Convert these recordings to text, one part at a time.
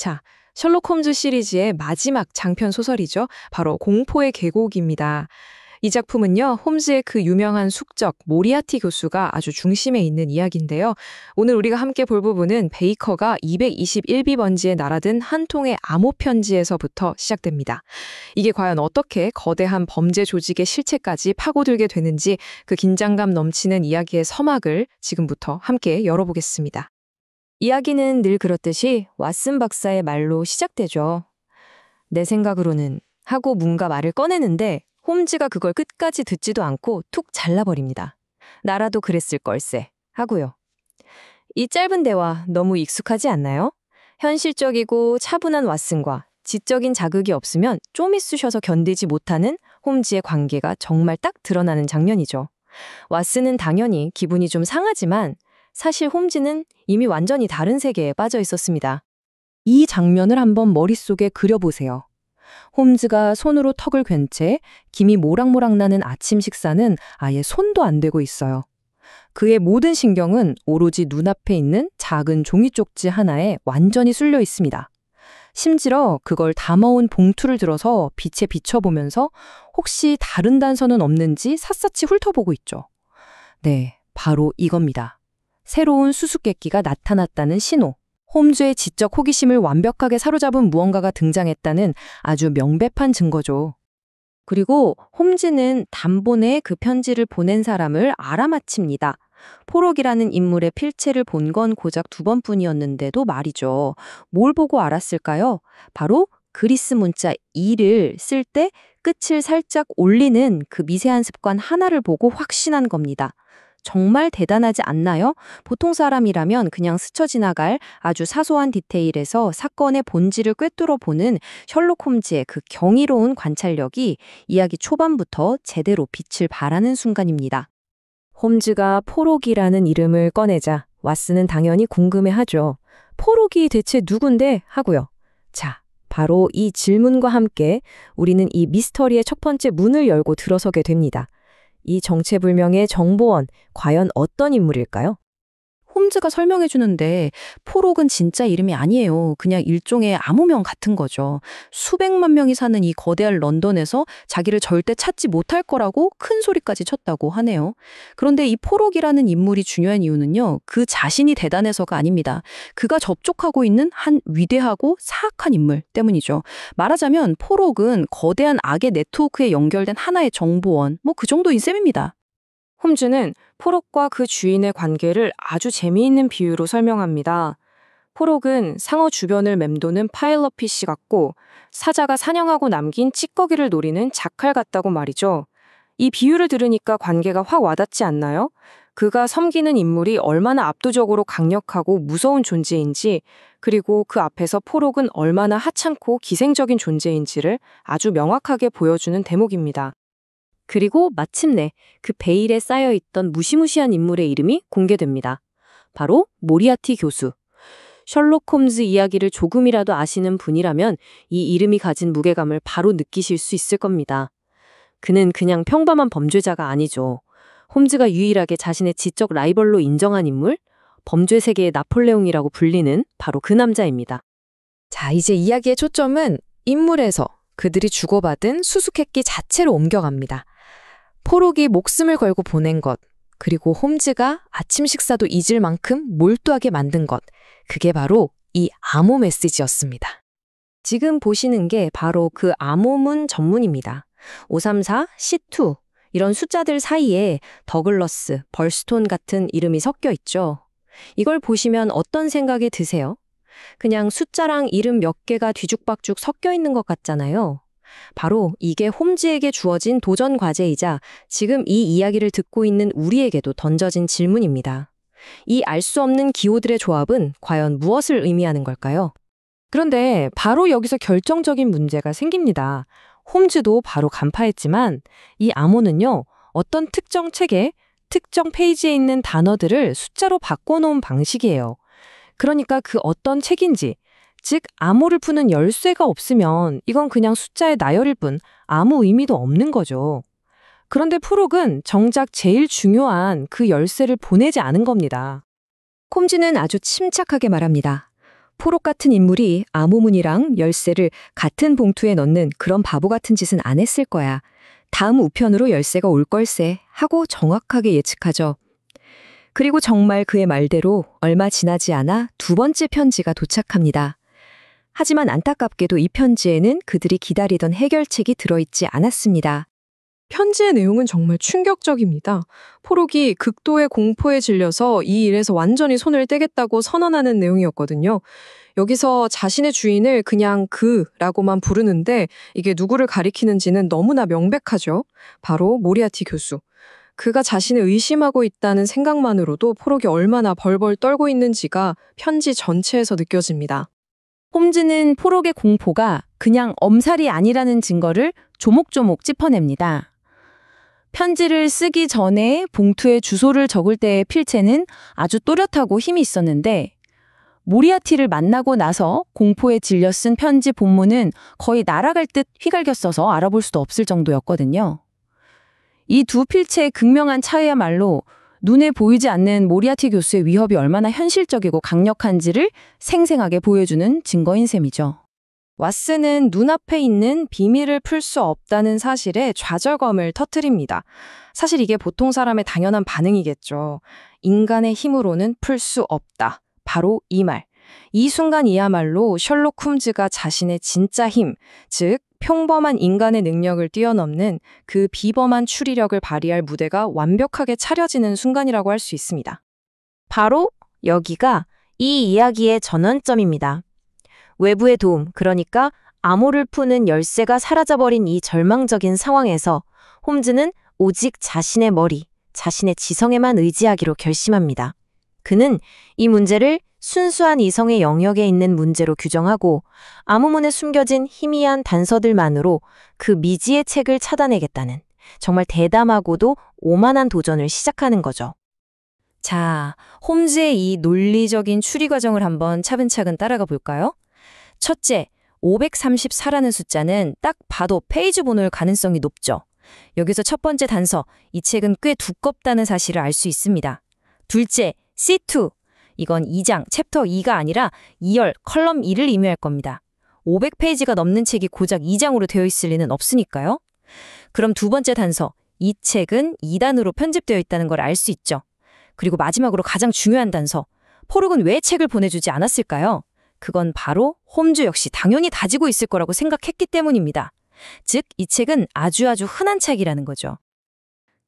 자, 셜록 홈즈 시리즈의 마지막 장편 소설이죠. 바로 공포의 계곡입니다. 이 작품은요, 홈즈의 그 유명한 숙적 모리아티 교수가 아주 중심에 있는 이야기인데요. 오늘 우리가 함께 볼 부분은 베이커가 221비번지에 날아든 한 통의 암호 편지에서부터 시작됩니다. 이게 과연 어떻게 거대한 범죄 조직의 실체까지 파고들게 되는지 그 긴장감 넘치는 이야기의 서막을 지금부터 함께 열어보겠습니다. 이야기는 늘 그렇듯이 왓슨 박사의 말로 시작되죠. 내 생각으로는 하고 뭔가 말을 꺼내는데 홈즈가 그걸 끝까지 듣지도 않고 툭 잘라버립니다. 나라도 그랬을 걸세 하고요. 이 짧은 대화 너무 익숙하지 않나요? 현실적이고 차분한 왓슨과 지적인 자극이 없으면 좀 있으셔서 견디지 못하는 홈즈의 관계가 정말 딱 드러나는 장면이죠. 왓슨은 당연히 기분이 좀 상하지만 사실 홈즈는 이미 완전히 다른 세계에 빠져 있었습니다. 이 장면을 한번 머릿속에 그려보세요. 홈즈가 손으로 턱을 괜 채 김이 모락모락 나는 아침 식사는 아예 손도 안 대고 있어요. 그의 모든 신경은 오로지 눈앞에 있는 작은 종이 쪽지 하나에 완전히 쏠려 있습니다. 심지어 그걸 담아온 봉투를 들어서 빛에 비춰보면서 혹시 다른 단서는 없는지 샅샅이 훑어보고 있죠. 네, 바로 이겁니다. 새로운 수수께끼가 나타났다는 신호. 홈즈의 지적 호기심을 완벽하게 사로잡은 무언가가 등장했다는 아주 명백한 증거죠. 그리고 홈즈는 단번에 그 편지를 보낸 사람을 알아맞힙니다. 포록이라는 인물의 필체를 본 건 고작 2번뿐이었는데도 말이죠. 뭘 보고 알았을까요? 바로 그리스 문자 2를 쓸 때 끝을 살짝 올리는 그 미세한 습관 하나를 보고 확신한 겁니다. 정말 대단하지 않나요? 보통 사람이라면 그냥 스쳐 지나갈 아주 사소한 디테일에서 사건의 본질을 꿰뚫어 보는 셜록 홈즈의 그 경이로운 관찰력이 이야기 초반부터 제대로 빛을 발하는 순간입니다. 홈즈가 포록이라는 이름을 꺼내자 왓슨은 당연히 궁금해하죠. 포록이 대체 누군데? 하고요. 자, 바로 이 질문과 함께 우리는 이 미스터리의 첫 번째 문을 열고 들어서게 됩니다. 이 정체불명의 정보원, 과연 어떤 인물일까요? 홈즈가 설명해 주는데 포록은 진짜 이름이 아니에요. 그냥 일종의 암호명 같은 거죠. 수백만 명이 사는 이 거대한 런던에서 자기를 절대 찾지 못할 거라고 큰 소리까지 쳤다고 하네요. 그런데 이 포록이라는 인물이 중요한 이유는요. 그 자신이 대단해서가 아닙니다. 그가 접촉하고 있는 한 위대하고 사악한 인물 때문이죠. 말하자면 포록은 거대한 악의 네트워크에 연결된 하나의 정보원, 그 정도인 셈입니다. 홈즈는 포록과 그 주인의 관계를 아주 재미있는 비유로 설명합니다. 포록은 상어 주변을 맴도는 파일럿피쉬 같고 사자가 사냥하고 남긴 찌꺼기를 노리는 자칼 같다고 말이죠. 이 비유를 들으니까 관계가 확 와닿지 않나요? 그가 섬기는 인물이 얼마나 압도적으로 강력하고 무서운 존재인지, 그리고 그 앞에서 포록은 얼마나 하찮고 기생적인 존재인지를 아주 명확하게 보여주는 대목입니다. 그리고 마침내 그 베일에 쌓여있던 무시무시한 인물의 이름이 공개됩니다. 바로 모리아티 교수. 셜록 홈즈 이야기를 조금이라도 아시는 분이라면 이 이름이 가진 무게감을 바로 느끼실 수 있을 겁니다. 그는 그냥 평범한 범죄자가 아니죠. 홈즈가 유일하게 자신의 지적 라이벌로 인정한 인물, 범죄 세계의 나폴레옹이라고 불리는 바로 그 남자입니다. 자, 이제 이야기의 초점은 인물에서 그들이 주고받은 수수께끼 자체로 옮겨갑니다. 포록이 목숨을 걸고 보낸 것, 그리고 홈즈가 아침 식사도 잊을 만큼 몰두하게 만든 것, 그게 바로 이 암호 메시지였습니다. 지금 보시는 게 바로 그 암호문 전문입니다. 534, C2 이런 숫자들 사이에 더글러스, 벌스톤 같은 이름이 섞여 있죠. 이걸 보시면 어떤 생각이 드세요? 그냥 숫자랑 이름 몇 개가 뒤죽박죽 섞여 있는 것 같잖아요. 바로 이게 홈즈에게 주어진 도전 과제이자 지금 이 이야기를 듣고 있는 우리에게도 던져진 질문입니다. 이 알 수 없는 기호들의 조합은 과연 무엇을 의미하는 걸까요? 그런데 바로 여기서 결정적인 문제가 생깁니다. 홈즈도 바로 간파했지만 이 암호는요, 어떤 특정 책에 특정 페이지에 있는 단어들을 숫자로 바꿔놓은 방식이에요. 그러니까 그 어떤 책인지, 즉 암호를 푸는 열쇠가 없으면 이건 그냥 숫자의 나열일 뿐 아무 의미도 없는 거죠. 그런데 포록은 정작 제일 중요한 그 열쇠를 보내지 않은 겁니다. 홈즈는 아주 침착하게 말합니다. 포록 같은 인물이 암호문이랑 열쇠를 같은 봉투에 넣는 그런 바보 같은 짓은 안 했을 거야. 다음 우편으로 열쇠가 올 걸세 하고 정확하게 예측하죠. 그리고 정말 그의 말대로 얼마 지나지 않아 두 번째 편지가 도착합니다. 하지만 안타깝게도 이 편지에는 그들이 기다리던 해결책이 들어있지 않았습니다. 편지의 내용은 정말 충격적입니다. 포록이 극도의 공포에 질려서 이 일에서 완전히 손을 떼겠다고 선언하는 내용이었거든요. 여기서 자신의 주인을 그냥 그라고만 부르는데 이게 누구를 가리키는지는 너무나 명백하죠. 바로 모리아티 교수. 그가 자신을 의심하고 있다는 생각만으로도 포록이 얼마나 벌벌 떨고 있는지가 편지 전체에서 느껴집니다. 홈즈는 포록의 공포가 그냥 엄살이 아니라는 증거를 조목조목 짚어냅니다. 편지를 쓰기 전에 봉투에 주소를 적을 때의 필체는 아주 또렷하고 힘이 있었는데 모리아티를 만나고 나서 공포에 질려 쓴 편지 본문은 거의 날아갈 듯 휘갈겨 써서 알아볼 수도 없을 정도였거든요. 이 두 필체의 극명한 차이야말로 눈에 보이지 않는 모리아티 교수의 위협이 얼마나 현실적이고 강력한지를 생생하게 보여주는 증거인 셈이죠. 왓슨은 눈앞에 있는 비밀을 풀 수 없다는 사실에 좌절감을 터뜨립니다. 사실 이게 보통 사람의 당연한 반응이겠죠. 인간의 힘으로는 풀 수 없다. 바로 이 말. 이 순간이야말로 셜록 홈즈가 자신의 진짜 힘, 즉 평범한 인간의 능력을 뛰어넘는 그 비범한 추리력을 발휘할 무대가 완벽하게 차려지는 순간이라고 할 수 있습니다. 바로 여기가 이 이야기의 전환점입니다. 외부의 도움, 그러니까 암호를 푸는 열쇠가 사라져버린 이 절망적인 상황에서 홈즈는 오직 자신의 머리, 자신의 지성에만 의지하기로 결심합니다. 그는 이 문제를 순수한 이성의 영역에 있는 문제로 규정하고 암호문에 숨겨진 희미한 단서들만으로 그 미지의 책을 찾아내겠다는 정말 대담하고도 오만한 도전을 시작하는 거죠. 자, 홈즈의 이 논리적인 추리 과정을 한번 차근차근 따라가 볼까요? 첫째, 534라는 숫자는 딱 봐도 페이지 번호일 가능성이 높죠. 여기서 첫 번째 단서, 이 책은 꽤 두껍다는 사실을 알 수 있습니다. 둘째, C2. 이건 2장, 챕터 2가 아니라 2열, 컬럼 2를 의미할 겁니다. 500페이지가 넘는 책이 고작 2장으로 되어 있을 리는 없으니까요. 그럼 두 번째 단서, 이 책은 2단으로 편집되어 있다는 걸 알 수 있죠. 그리고 마지막으로 가장 중요한 단서, 포록은 왜 책을 보내주지 않았을까요? 그건 바로 홈즈 역시 당연히 다지고 있을 거라고 생각했기 때문입니다. 즉, 이 책은 아주 흔한 책이라는 거죠.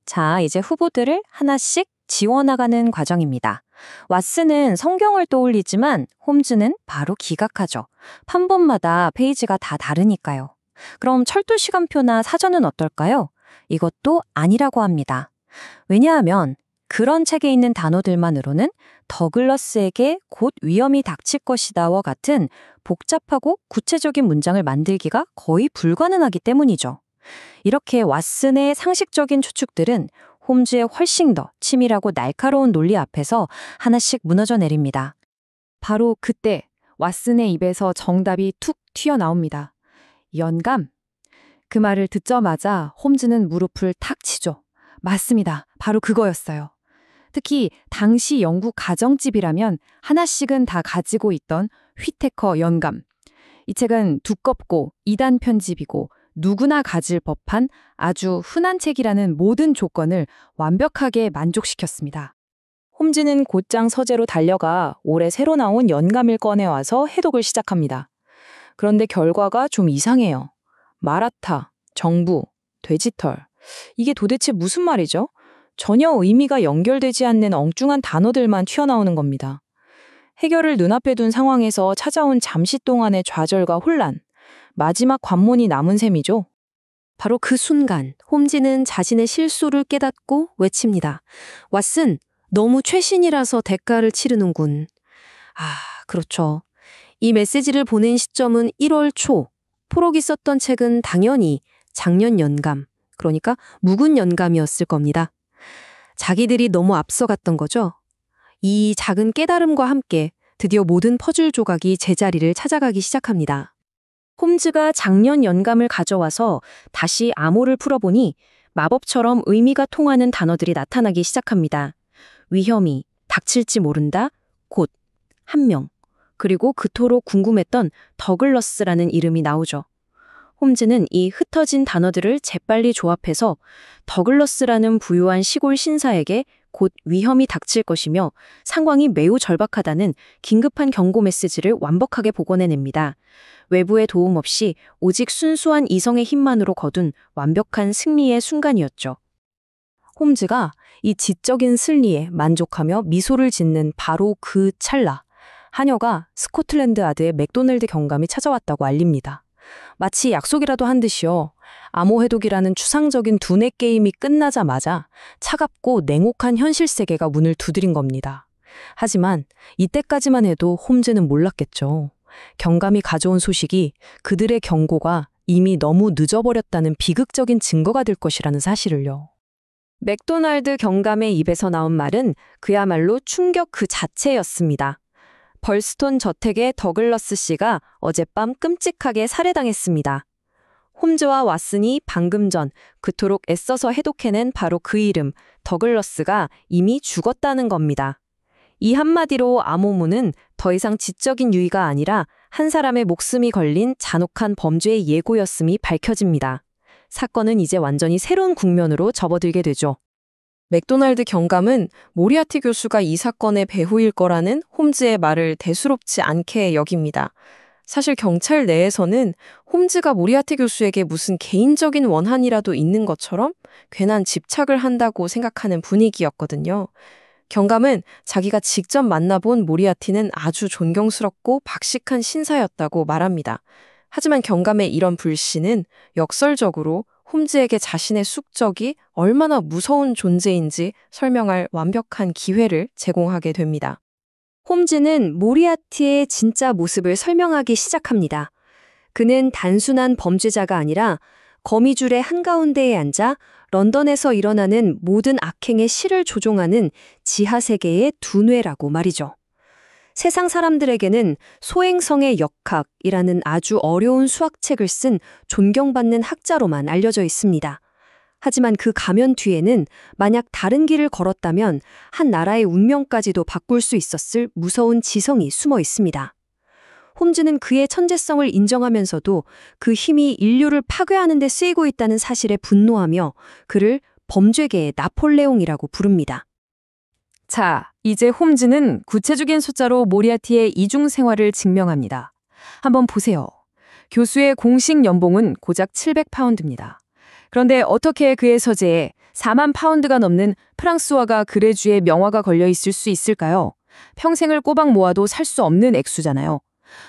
자, 이제 후보들을 하나씩 지워나가는 과정입니다. 왓슨은 성경을 떠올리지만 홈즈는 바로 기각하죠. 판본마다 페이지가 다 다르니까요. 그럼 철도 시간표나 사전은 어떨까요? 이것도 아니라고 합니다. 왜냐하면 그런 책에 있는 단어들만으로는 더글러스에게 곧 위험이 닥칠 것이다와 같은 복잡하고 구체적인 문장을 만들기가 거의 불가능하기 때문이죠. 이렇게 왓슨의 상식적인 추측들은 홈즈의 훨씬 더 치밀하고 날카로운 논리 앞에서 하나씩 무너져 내립니다. 바로 그때 왓슨의 입에서 정답이 툭 튀어나옵니다. 연감. 그 말을 듣자마자 홈즈는 무릎을 탁 치죠. 맞습니다. 바로 그거였어요. 특히 당시 영국 가정집이라면 하나씩은 다 가지고 있던 휘테커 연감. 이 책은 두껍고 2단 편집이고 누구나 가질 법한 아주 흔한 책이라는 모든 조건을 완벽하게 만족시켰습니다. 홈즈는 곧장 서재로 달려가 올해 새로 나온 연감을 꺼내와서 해독을 시작합니다. 그런데 결과가 좀 이상해요. 마라타, 정부, 돼지털. 이게 도대체 무슨 말이죠? 전혀 의미가 연결되지 않는 엉뚱한 단어들만 튀어나오는 겁니다. 해결을 눈앞에 둔 상황에서 찾아온 잠시 동안의 좌절과 혼란, 마지막 관문이 남은 셈이죠. 바로 그 순간 홈즈는 자신의 실수를 깨닫고 외칩니다. 왓슨, 너무 최신이라서 대가를 치르는군. 아, 그렇죠. 이 메시지를 보낸 시점은 1월 초. 포록이 썼던 책은 당연히 작년 연감, 그러니까 묵은 연감이었을 겁니다. 자기들이 너무 앞서갔던 거죠. 이 작은 깨달음과 함께 드디어 모든 퍼즐 조각이 제자리를 찾아가기 시작합니다. 홈즈가 작년 연감을 가져와서 다시 암호를 풀어보니 마법처럼 의미가 통하는 단어들이 나타나기 시작합니다. 위험이, 닥칠지 모른다, 곧, 한 명, 그리고 그토록 궁금했던 더글러스라는 이름이 나오죠. 홈즈는 이 흩어진 단어들을 재빨리 조합해서 더글러스라는 부유한 시골 신사에게 곧 위험이 닥칠 것이며 상황이 매우 절박하다는 긴급한 경고 메시지를 완벽하게 복원해냅니다. 외부의 도움 없이 오직 순수한 이성의 힘만으로 거둔 완벽한 승리의 순간이었죠. 홈즈가 이 지적인 승리에 만족하며 미소를 짓는 바로 그 찰나, 하녀가 스코틀랜드 야드의 맥도날드 경감이 찾아왔다고 알립니다. 마치 약속이라도 한 듯이요. 암호해독이라는 추상적인 두뇌 게임이 끝나자마자 차갑고 냉혹한 현실 세계가 문을 두드린 겁니다. 하지만 이때까지만 해도 홈즈는 몰랐겠죠. 경감이 가져온 소식이 그들의 경고가 이미 너무 늦어버렸다는 비극적인 증거가 될 것이라는 사실을요. 맥도날드 경감의 입에서 나온 말은 그야말로 충격 그 자체였습니다. 벌스톤 저택의 더글러스 씨가 어젯밤 끔찍하게 살해당했습니다. 홈즈와 왓슨이 방금 전 그토록 애써서 해독해낸 바로 그 이름, 더글러스가 이미 죽었다는 겁니다. 이 한마디로 암호문은 더 이상 지적인 유의가 아니라 한 사람의 목숨이 걸린 잔혹한 범죄의 예고였음이 밝혀집니다. 사건은 이제 완전히 새로운 국면으로 접어들게 되죠. 맥도날드 경감은 모리아티 교수가 이 사건의 배후일 거라는 홈즈의 말을 대수롭지 않게 여깁니다. 사실 경찰 내에서는 홈즈가 모리아티 교수에게 무슨 개인적인 원한이라도 있는 것처럼 괜한 집착을 한다고 생각하는 분위기였거든요. 경감은 자기가 직접 만나본 모리아티는 아주 존경스럽고 박식한 신사였다고 말합니다. 하지만 경감의 이런 불신은 역설적으로 홈즈에게 자신의 숙적이 얼마나 무서운 존재인지 설명할 완벽한 기회를 제공하게 됩니다. 홈즈는 모리아티의 진짜 모습을 설명하기 시작합니다. 그는 단순한 범죄자가 아니라 거미줄의 한가운데에 앉아 런던에서 일어나는 모든 악행의 실을 조종하는 지하세계의 두뇌라고 말이죠. 세상 사람들에게는 소행성의 역학이라는 아주 어려운 수학책을 쓴 존경받는 학자로만 알려져 있습니다. 하지만 그 가면 뒤에는 만약 다른 길을 걸었다면 한 나라의 운명까지도 바꿀 수 있었을 무서운 지성이 숨어 있습니다. 홈즈는 그의 천재성을 인정하면서도 그 힘이 인류를 파괴하는 데 쓰이고 있다는 사실에 분노하며 그를 범죄계의 나폴레옹이라고 부릅니다. 자, 이제 홈즈는 구체적인 숫자로 모리아티의 이중 생활을 증명합니다. 한번 보세요. 교수의 공식 연봉은 고작 700파운드입니다. 그런데 어떻게 그의 서재에 4만 파운드가 넘는 프랑스화가 그레주의 명화가 걸려 있을 수 있을까요? 평생을 꼬박 모아도 살 수 없는 액수잖아요.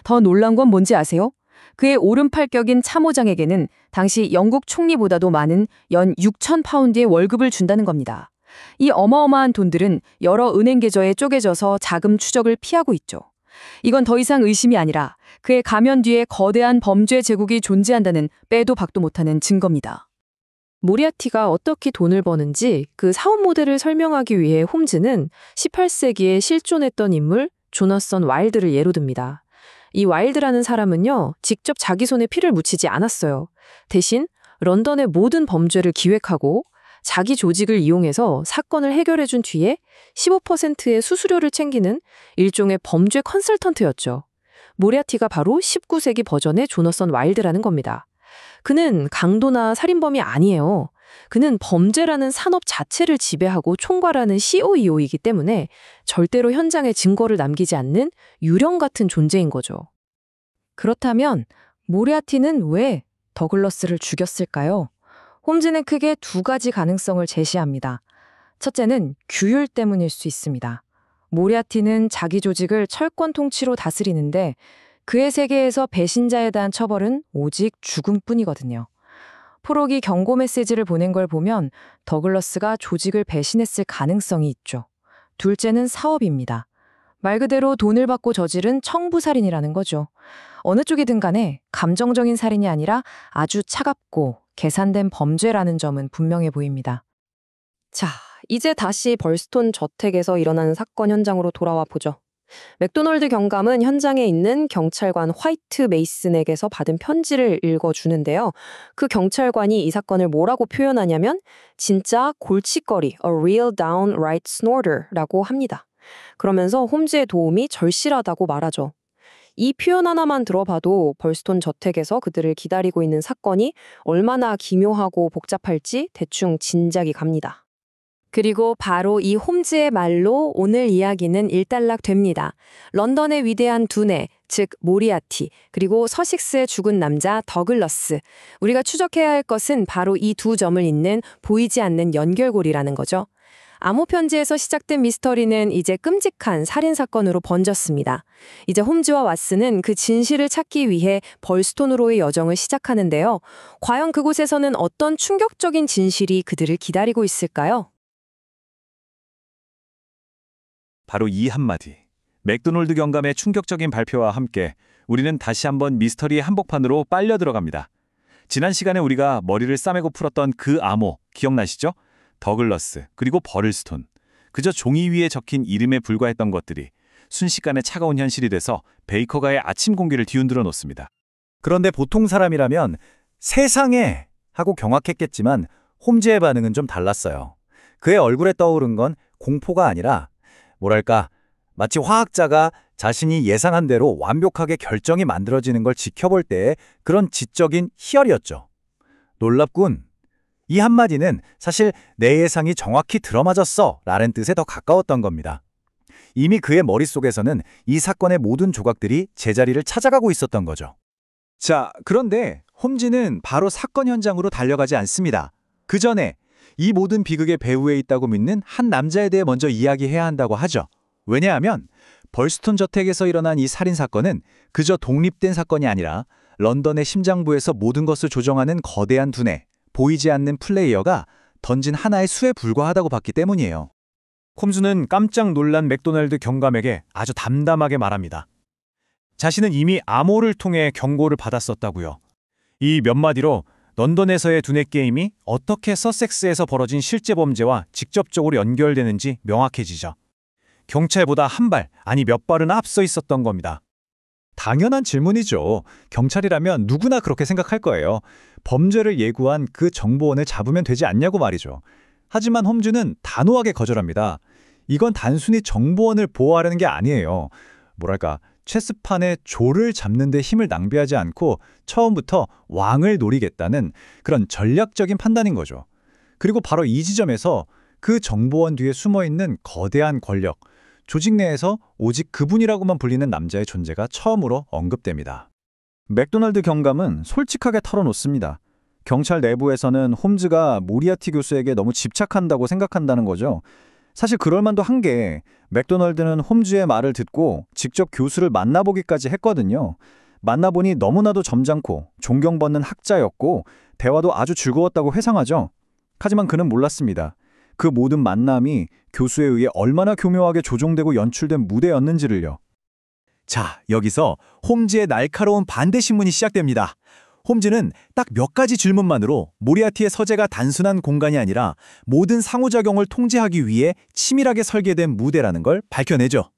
더 놀라운 건 뭔지 아세요? 그의 오른팔격인 참모장에게는 당시 영국 총리보다도 많은 연 6천 파운드의 월급을 준다는 겁니다. 이 어마어마한 돈들은 여러 은행 계좌에 쪼개져서 자금 추적을 피하고 있죠. 이건 더 이상 의심이 아니라 그의 가면 뒤에 거대한 범죄 제국이 존재한다는 빼도 박도 못하는 증거입니다. 모리아티가 어떻게 돈을 버는지 그 사업 모델을 설명하기 위해 홈즈는 18세기에 실존했던 인물 조나선 와일드를 예로 듭니다. 이 와일드라는 사람은요, 직접 자기 손에 피를 묻히지 않았어요. 대신 런던의 모든 범죄를 기획하고 자기 조직을 이용해서 사건을 해결해준 뒤에 15%의 수수료를 챙기는 일종의 범죄 컨설턴트였죠. 모리아티가 바로 19세기 버전의 조나선 와일드라는 겁니다. 그는 강도나 살인범이 아니에요. 그는 범죄라는 산업 자체를 지배하고 총괄하는 CEO이기 때문에 절대로 현장에 증거를 남기지 않는 유령 같은 존재인 거죠. 그렇다면 모리아티는 왜 더글러스를 죽였을까요? 홈즈는 크게 두 가지 가능성을 제시합니다. 첫째는 규율 때문일 수 있습니다. 모리아티는 자기 조직을 철권 통치로 다스리는데 그의 세계에서 배신자에 대한 처벌은 오직 죽음뿐이거든요. 프록이 경고 메시지를 보낸 걸 보면 더글러스가 조직을 배신했을 가능성이 있죠. 둘째는 사업입니다. 말 그대로 돈을 받고 저지른 청부살인이라는 거죠. 어느 쪽이든 간에 감정적인 살인이 아니라 아주 차갑고 계산된 범죄라는 점은 분명해 보입니다. 자, 이제 다시 벌스톤 저택에서 일어난 사건 현장으로 돌아와 보죠. 맥도널드 경감은 현장에 있는 경찰관 화이트 메이슨에게서 받은 편지를 읽어주는데요. 그 경찰관이 이 사건을 뭐라고 표현하냐면 진짜 골칫거리, a real downright snorter라고 합니다. 그러면서 홈즈의 도움이 절실하다고 말하죠. 이 표현 하나만 들어봐도 벌스톤 저택에서 그들을 기다리고 있는 사건이 얼마나 기묘하고 복잡할지 대충 짐작이 갑니다. 그리고 바로 이 홈즈의 말로 오늘 이야기는 일단락됩니다. 런던의 위대한 두뇌, 즉 모리아티, 그리고 서식스의 죽은 남자 더글러스. 우리가 추적해야 할 것은 바로 이 두 점을 잇는 보이지 않는 연결고리라는 거죠. 암호 편지에서 시작된 미스터리는 이제 끔찍한 살인사건으로 번졌습니다. 이제 홈즈와 왓슨은 그 진실을 찾기 위해 벌스톤으로의 여정을 시작하는데요. 과연 그곳에서는 어떤 충격적인 진실이 그들을 기다리고 있을까요? 바로 이 한마디. 맥도널드 경감의 충격적인 발표와 함께 우리는 다시 한번 미스터리의 한복판으로 빨려 들어갑니다. 지난 시간에 우리가 머리를 싸매고 풀었던 그 암호 기억나시죠? 더글러스, 그리고 버를스톤. 그저 종이 위에 적힌 이름에 불과했던 것들이 순식간에 차가운 현실이 돼서 베이커가의 아침 공기를 뒤흔들어 놓습니다. 그런데 보통 사람이라면 세상에 하고 경악했겠지만 홈즈의 반응은 좀 달랐어요. 그의 얼굴에 떠오른 건 공포가 아니라 뭐랄까 마치 화학자가 자신이 예상한 대로 완벽하게 결정이 만들어지는 걸 지켜볼 때의 그런 지적인 희열이었죠. 놀랍군. 이 한마디는 사실 내 예상이 정확히 들어맞았어 라는 뜻에 더 가까웠던 겁니다. 이미 그의 머릿속에서는 이 사건의 모든 조각들이 제자리를 찾아가고 있었던 거죠. 자, 그런데 홈즈는 바로 사건 현장으로 달려가지 않습니다. 그 전에 이 모든 비극의 배후에 있다고 믿는 한 남자에 대해 먼저 이야기해야 한다고 하죠. 왜냐하면 벌스톤 저택에서 일어난 이 살인사건은 그저 독립된 사건이 아니라 런던의 심장부에서 모든 것을 조정하는 거대한 두뇌, 보이지 않는 플레이어가 던진 하나의 수에 불과하다고 봤기 때문이에요. 홈즈는 깜짝 놀란 맥도날드 경감에게 아주 담담하게 말합니다. 자신은 이미 암호를 통해 경고를 받았었다고요. 이 몇 마디로 런던에서의 두뇌 게임이 어떻게 서섹스에서 벌어진 실제 범죄와 직접적으로 연결되는지 명확해지죠. 경찰보다 한 발, 아니 몇 발은 앞서 있었던 겁니다. 당연한 질문이죠. 경찰이라면 누구나 그렇게 생각할 거예요. 범죄를 예고한 그 정보원을 잡으면 되지 않냐고 말이죠. 하지만 홈즈는 단호하게 거절합니다. 이건 단순히 정보원을 보호하려는 게 아니에요. 뭐랄까, 체스판에 조를 잡는 데 힘을 낭비하지 않고 처음부터 왕을 노리겠다는 그런 전략적인 판단인 거죠. 그리고 바로 이 지점에서 그 정보원 뒤에 숨어있는 거대한 권력, 조직 내에서 오직 그분이라고만 불리는 남자의 존재가 처음으로 언급됩니다. 맥도날드 경감은 솔직하게 털어놓습니다. 경찰 내부에서는 홈즈가 모리아티 교수에게 너무 집착한다고 생각한다는 거죠. 사실 그럴 만도 한 게 맥도날드는 홈즈의 말을 듣고 직접 교수를 만나보기까지 했거든요. 만나보니 너무나도 점잖고 존경받는 학자였고 대화도 아주 즐거웠다고 회상하죠. 하지만 그는 몰랐습니다. 그 모든 만남이 교수에 의해 얼마나 교묘하게 조종되고 연출된 무대였는지를요. 자, 여기서 홈즈의 날카로운 반대 신문이 시작됩니다. 홈즈는 딱 몇 가지 질문만으로 모리아티의 서재가 단순한 공간이 아니라 모든 상호작용을 통제하기 위해 치밀하게 설계된 무대라는 걸 밝혀내죠.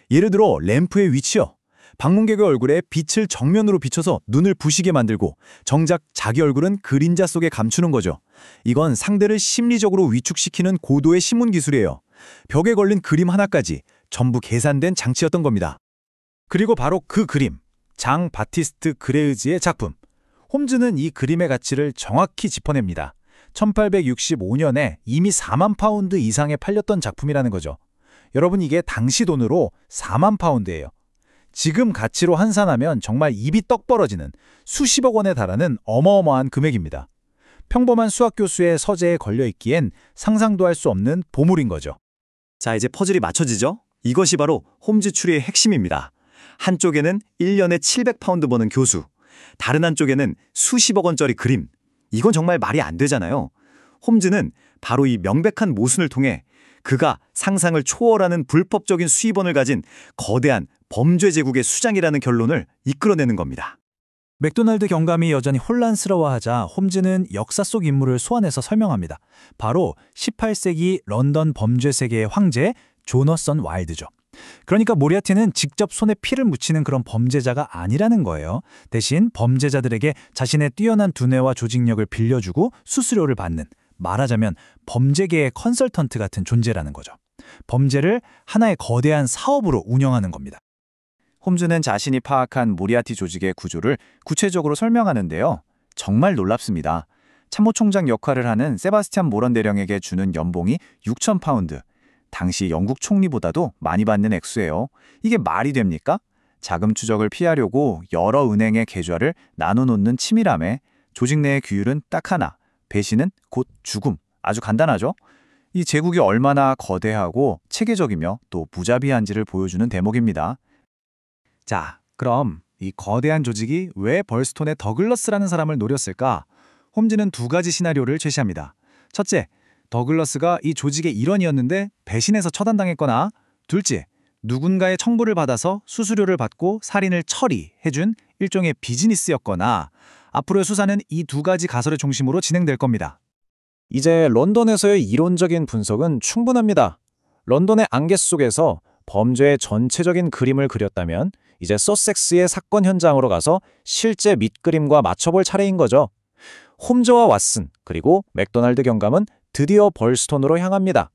예를 들어 램프의 위치요. 방문객의 얼굴에 빛을 정면으로 비춰서 눈을 부시게 만들고 정작 자기 얼굴은 그림자 속에 감추는 거죠. 이건 상대를 심리적으로 위축시키는 고도의 신문 기술이에요. 벽에 걸린 그림 하나까지 전부 계산된 장치였던 겁니다. 그리고 바로 그 그림, 장 바티스트 그레으즈의 작품. 홈즈는 이 그림의 가치를 정확히 짚어냅니다. 1865년에 이미 4만 파운드 이상에 팔렸던 작품이라는 거죠. 여러분, 이게 당시 돈으로 4만 파운드예요. 지금 가치로 환산하면 정말 입이 떡 벌어지는 수십억 원에 달하는 어마어마한 금액입니다. 평범한 수학 교수의 서재에 걸려있기엔 상상도 할 수 없는 보물인 거죠. 자, 이제 퍼즐이 맞춰지죠? 이것이 바로 홈즈 추리의 핵심입니다. 한쪽에는 1년에 700파운드 버는 교수, 다른 한쪽에는 수십억 원짜리 그림. 이건 정말 말이 안 되잖아요. 홈즈는 바로 이 명백한 모순을 통해 그가 상상을 초월하는 불법적인 수입원을 가진 거대한 범죄 제국의 수장이라는 결론을 이끌어내는 겁니다. 맥도날드 경감이 여전히 혼란스러워하자 홈즈는 역사 속 인물을 소환해서 설명합니다. 바로 18세기 런던 범죄 세계의 황제 조너선 와일드죠. 그러니까 모리아티는 직접 손에 피를 묻히는 그런 범죄자가 아니라는 거예요. 대신 범죄자들에게 자신의 뛰어난 두뇌와 조직력을 빌려주고 수수료를 받는, 말하자면 범죄계의 컨설턴트 같은 존재라는 거죠. 범죄를 하나의 거대한 사업으로 운영하는 겁니다. 홈즈는 자신이 파악한 모리아티 조직의 구조를 구체적으로 설명하는데요. 정말 놀랍습니다. 참모총장 역할을 하는 세바스찬 모런 대령에게 주는 연봉이 6,000파운드. 당시 영국 총리보다도 많이 받는 액수예요. 이게 말이 됩니까? 자금 추적을 피하려고 여러 은행의 계좌를 나눠놓는 치밀함에 조직 내의 규율은 딱 하나, 배신은 곧 죽음. 아주 간단하죠? 이 제국이 얼마나 거대하고 체계적이며 또 무자비한지를 보여주는 대목입니다. 자, 그럼 이 거대한 조직이 왜 벌스톤의 더글러스라는 사람을 노렸을까? 홈즈는 두 가지 시나리오를 제시합니다. 첫째, 더글러스가 이 조직의 일원이었는데 배신해서 처단당했거나, 둘째, 누군가의 청부를 받아서 수수료를 받고 살인을 처리해준 일종의 비즈니스였거나, 앞으로의 수사는 이 두 가지 가설의 중심으로 진행될 겁니다. 이제 런던에서의 이론적인 분석은 충분합니다. 런던의 안개 속에서 범죄의 전체적인 그림을 그렸다면 이제 서섹스의 사건 현장으로 가서 실제 밑그림과 맞춰볼 차례인 거죠. 홈즈와 왓슨 그리고 맥도날드 경감은 드디어 벌스톤으로 향합니다.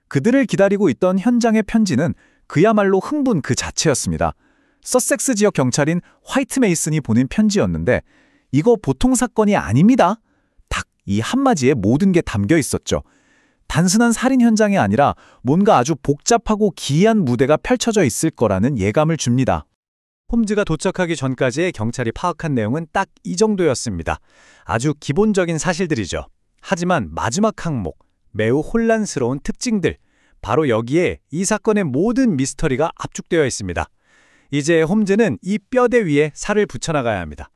그들을 기다리고 있던 현장의 편지는 그야말로 흥분 그 자체였습니다. 서섹스 지역 경찰인 화이트 메이슨이 보낸 편지였는데 이거 보통 사건이 아닙니다. 딱 이 한마디에 모든 게 담겨 있었죠. 단순한 살인 현장이 아니라 뭔가 아주 복잡하고 기이한 무대가 펼쳐져 있을 거라는 예감을 줍니다. 홈즈가 도착하기 전까지의 경찰이 파악한 내용은 딱 이 정도였습니다. 아주 기본적인 사실들이죠. 하지만 마지막 항목, 매우 혼란스러운 특징들, 바로 여기에 이 사건의 모든 미스터리가 압축되어 있습니다. 이제 홈즈는 이 뼈대 위에 살을 붙여나가야 합니다.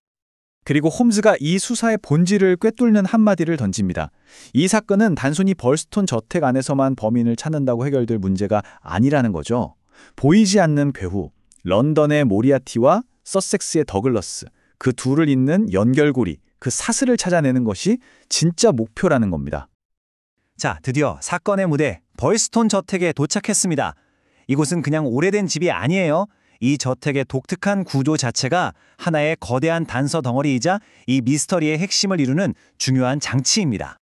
그리고 홈즈가 이 수사의 본질을 꿰뚫는 한마디를 던집니다. 이 사건은 단순히 벌스톤 저택 안에서만 범인을 찾는다고 해결될 문제가 아니라는 거죠. 보이지 않는 배후, 런던의 모리아티와 서섹스의 더글러스, 그 둘을 잇는 연결고리, 그 사슬을 찾아내는 것이 진짜 목표라는 겁니다. 자, 드디어 사건의 무대, 벌스톤 저택에 도착했습니다. 이곳은 그냥 오래된 집이 아니에요. 이 저택의 독특한 구조 자체가 하나의 거대한 단서 덩어리이자 이 미스터리의 핵심을 이루는 중요한 장치입니다.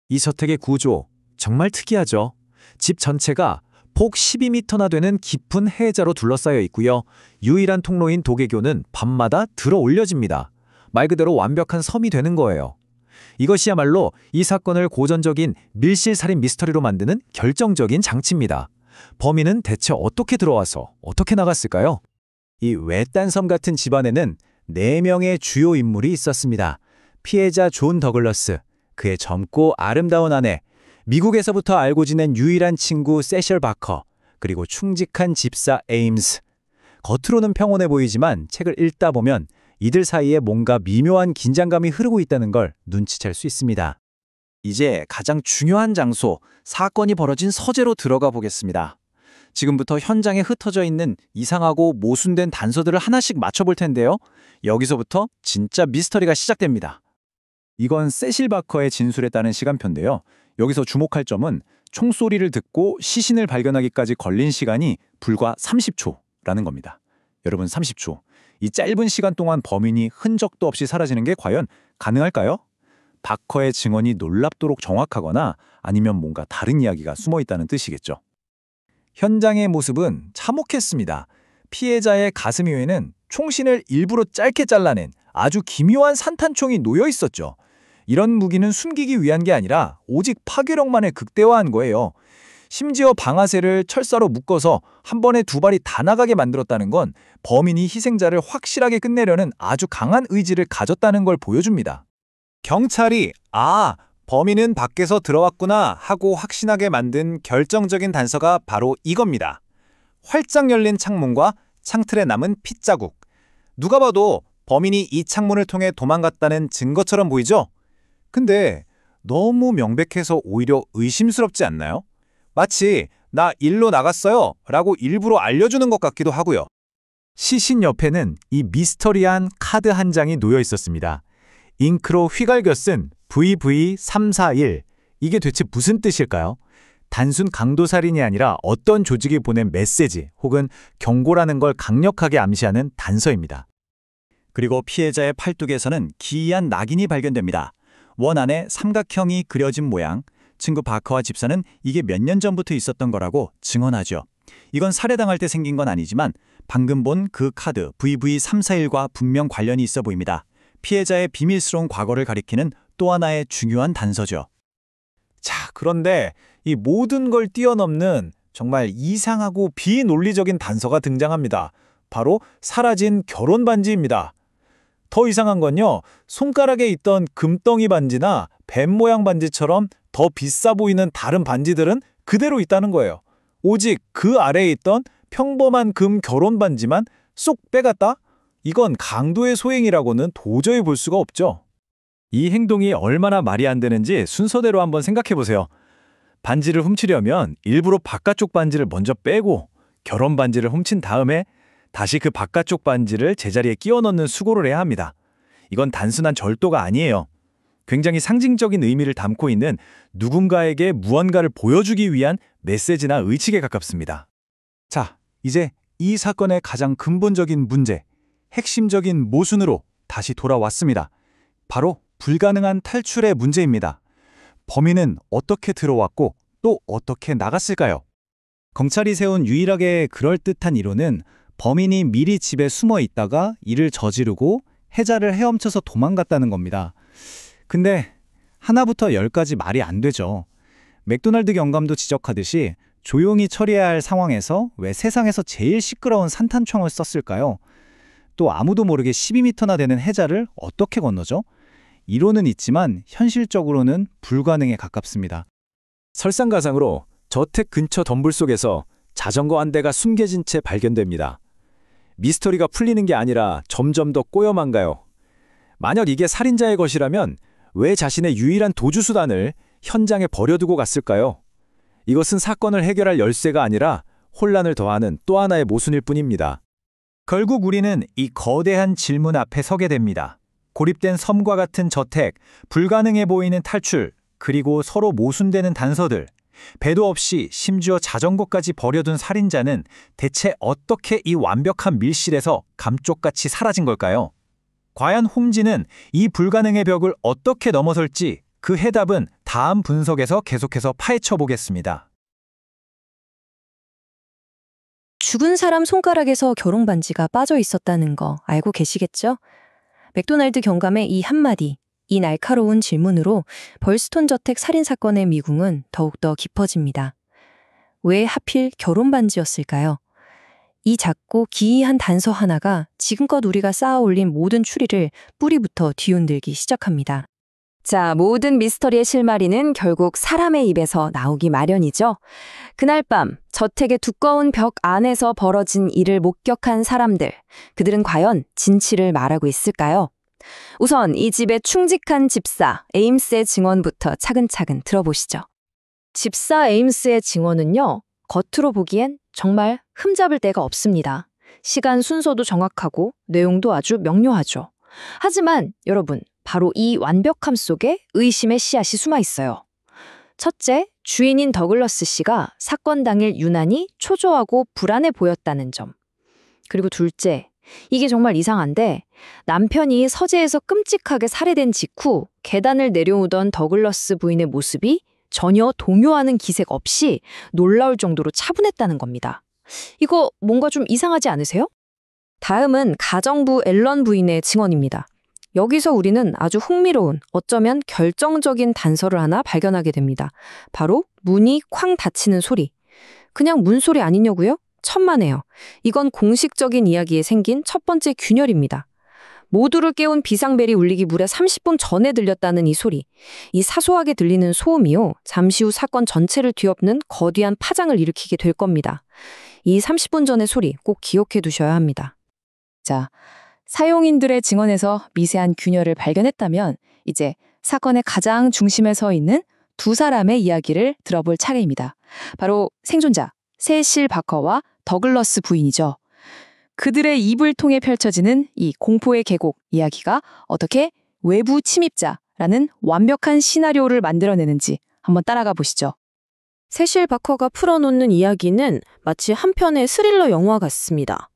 이 저택의 구조, 정말 특이하죠. 집 전체가 폭 12m나 되는 깊은 해자로 둘러싸여 있고요. 유일한 통로인 도개교는 밤마다 들어 올려집니다. 말 그대로 완벽한 섬이 되는 거예요. 이것이야말로 이 사건을 고전적인 밀실살인 미스터리로 만드는 결정적인 장치입니다. 범인은 대체 어떻게 들어와서 어떻게 나갔을까요? 이 외딴 섬 같은 집안에는 4명의 주요 인물이 있었습니다. 피해자 존 더글러스, 그의 젊고 아름다운 아내, 미국에서부터 알고 지낸 유일한 친구 세셜 바커, 그리고 충직한 집사 에임스. 겉으로는 평온해 보이지만 책을 읽다 보면 이들 사이에 뭔가 미묘한 긴장감이 흐르고 있다는 걸 눈치챌 수 있습니다. 이제 가장 중요한 장소, 사건이 벌어진 서재로 들어가 보겠습니다. 지금부터 현장에 흩어져 있는 이상하고 모순된 단서들을 하나씩 맞춰볼 텐데요. 여기서부터 진짜 미스터리가 시작됩니다. 이건 세실 바커의 진술에 따른 시간표인데요. 여기서 주목할 점은 총소리를 듣고 시신을 발견하기까지 걸린 시간이 불과 30초라는 겁니다. 여러분, 30초. 이 짧은 시간 동안 범인이 흔적도 없이 사라지는 게 과연 가능할까요? 바커의 증언이 놀랍도록 정확하거나 아니면 뭔가 다른 이야기가 숨어 있다는 뜻이겠죠. 현장의 모습은 참혹했습니다. 피해자의 가슴 위에는 총신을 일부러 짧게 잘라낸 아주 기묘한 산탄총이 놓여 있었죠. 이런 무기는 숨기기 위한 게 아니라 오직 파괴력만을 극대화한 거예요. 심지어 방아쇠를 철사로 묶어서 한 번에 두 발이 다 나가게 만들었다는 건 범인이 희생자를 확실하게 끝내려는 아주 강한 의지를 가졌다는 걸 보여줍니다. 경찰이 범인은 밖에서 들어왔구나 하고 확신하게 만든 결정적인 단서가 바로 이겁니다. 활짝 열린 창문과 창틀에 남은 핏자국. 누가 봐도 범인이 이 창문을 통해 도망갔다는 증거처럼 보이죠? 근데 너무 명백해서 오히려 의심스럽지 않나요? 마치 나 일로 나갔어요 라고 일부러 알려주는 것 같기도 하고요. 시신 옆에는 이 미스터리한 카드 한 장이 놓여 있었습니다. 잉크로 휘갈겨 쓴 VV341. 이게 대체 무슨 뜻일까요? 단순 강도살인이 아니라 어떤 조직이 보낸 메시지 혹은 경고라는 걸 강력하게 암시하는 단서입니다. 그리고 피해자의 팔뚝에서는 기이한 낙인이 발견됩니다. 원 안에 삼각형이 그려진 모양. 친구 바커와 집사는 이게 몇 년 전부터 있었던 거라고 증언하죠. 이건 살해당할 때 생긴 건 아니지만 방금 본 그 카드 VV341과 분명 관련이 있어 보입니다. 피해자의 비밀스러운 과거를 가리키는 또 하나의 중요한 단서죠. 자, 그런데 이 모든 걸 뛰어넘는 정말 이상하고 비논리적인 단서가 등장합니다. 바로 사라진 결혼 반지입니다. 더 이상한 건요, 손가락에 있던 금덩이 반지나 뱀 모양 반지처럼 더 비싸 보이는 다른 반지들은 그대로 있다는 거예요. 오직 그 아래에 있던 평범한 금 결혼 반지만 쏙 빼갔다? 이건 강도의 소행이라고는 도저히 볼 수가 없죠. 이 행동이 얼마나 말이 안 되는지 순서대로 한번 생각해 보세요. 반지를 훔치려면 일부러 바깥쪽 반지를 먼저 빼고 결혼 반지를 훔친 다음에 다시 그 바깥쪽 반지를 제자리에 끼워 넣는 수고를 해야 합니다. 이건 단순한 절도가 아니에요. 굉장히 상징적인 의미를 담고 있는 누군가에게 무언가를 보여주기 위한 메시지나 의식에 가깝습니다. 자, 이제 이 사건의 가장 근본적인 문제, 핵심적인 모순으로 다시 돌아왔습니다. 바로 불가능한 탈출의 문제입니다. 범인은 어떻게 들어왔고 또 어떻게 나갔을까요? 경찰이 세운 유일하게 그럴듯한 이론은 범인이 미리 집에 숨어 있다가 일을 저지르고 해자를 헤엄쳐서 도망갔다는 겁니다. 근데 하나부터 10까지 말이 안 되죠. 맥도날드 경감도 지적하듯이 조용히 처리해야 할 상황에서 왜 세상에서 제일 시끄러운 산탄총을 썼을까요? 또 아무도 모르게 12m나 되는 해자를 어떻게 건너죠? 이론은 있지만 현실적으로는 불가능에 가깝습니다. 설상가상으로 저택 근처 덤불 속에서 자전거 한 대가 숨겨진 채 발견됩니다. 미스터리가 풀리는 게 아니라 점점 더 꼬여만 가요. 만약 이게 살인자의 것이라면 왜 자신의 유일한 도주수단을 현장에 버려두고 갔을까요? 이것은 사건을 해결할 열쇠가 아니라 혼란을 더하는 또 하나의 모순일 뿐입니다. 결국 우리는 이 거대한 질문 앞에 서게 됩니다. 고립된 섬과 같은 저택, 불가능해 보이는 탈출, 그리고 서로 모순되는 단서들, 배도 없이 심지어 자전거까지 버려둔 살인자는 대체 어떻게 이 완벽한 밀실에서 감쪽같이 사라진 걸까요? 과연 홈즈는 이 불가능의 벽을 어떻게 넘어설지 그 해답은 다음 분석에서 계속해서 파헤쳐 보겠습니다. 죽은 사람 손가락에서 결혼 반지가 빠져 있었다는 거 알고 계시겠죠? 맥도날드 경감의 이 한마디, 이 날카로운 질문으로 벌스톤 저택 살인 사건의 미궁은 더욱더 깊어집니다. 왜 하필 결혼 반지였을까요? 이 작고 기이한 단서 하나가 지금껏 우리가 쌓아올린 모든 추리를 뿌리부터 뒤흔들기 시작합니다. 자, 모든 미스터리의 실마리는 결국 사람의 입에서 나오기 마련이죠. 그날 밤 저택의 두꺼운 벽 안에서 벌어진 일을 목격한 사람들, 그들은 과연 진실을 말하고 있을까요? 우선 이 집의 충직한 집사 에임스의 증언부터 차근차근 들어보시죠. 집사 에임스의 증언은요, 겉으로 보기엔 정말 흠잡을 데가 없습니다. 시간 순서도 정확하고 내용도 아주 명료하죠. 하지만 여러분, 바로 이 완벽함 속에 의심의 씨앗이 숨어 있어요. 첫째, 주인인 더글러스 씨가 사건 당일 유난히 초조하고 불안해 보였다는 점. 그리고 둘째, 이게 정말 이상한데 남편이 서재에서 끔찍하게 살해된 직후 계단을 내려오던 더글러스 부인의 모습이 전혀 동요하는 기색 없이 놀라울 정도로 차분했다는 겁니다. 이거 뭔가 좀 이상하지 않으세요? 다음은 가정부 앨런 부인의 증언입니다. 여기서 우리는 아주 흥미로운, 어쩌면 결정적인 단서를 하나 발견하게 됩니다. 바로 문이 쾅 닫히는 소리. 그냥 문소리 아니냐고요? 천만에요. 이건 공식적인 이야기에 생긴 첫 번째 균열입니다. 모두를 깨운 비상벨이 울리기 무려 30분 전에 들렸다는 이 소리. 이 사소하게 들리는 소음이요, 잠시 후 사건 전체를 뒤엎는 거대한 파장을 일으키게 될 겁니다. 이 30분 전의 소리 꼭 기억해 두셔야 합니다. 자, 사용인들의 증언에서 미세한 균열을 발견했다면 이제 사건의 가장 중심에 서 있는 두 사람의 이야기를 들어볼 차례입니다. 바로 생존자 세실 바커와 더글러스 부인이죠. 그들의 입을 통해 펼쳐지는 이 공포의 계곡 이야기가 어떻게 외부 침입자라는 완벽한 시나리오를 만들어내는지 한번 따라가 보시죠. 세실 바커가 풀어놓는 이야기는 마치 한 편의 스릴러 영화 같습니다.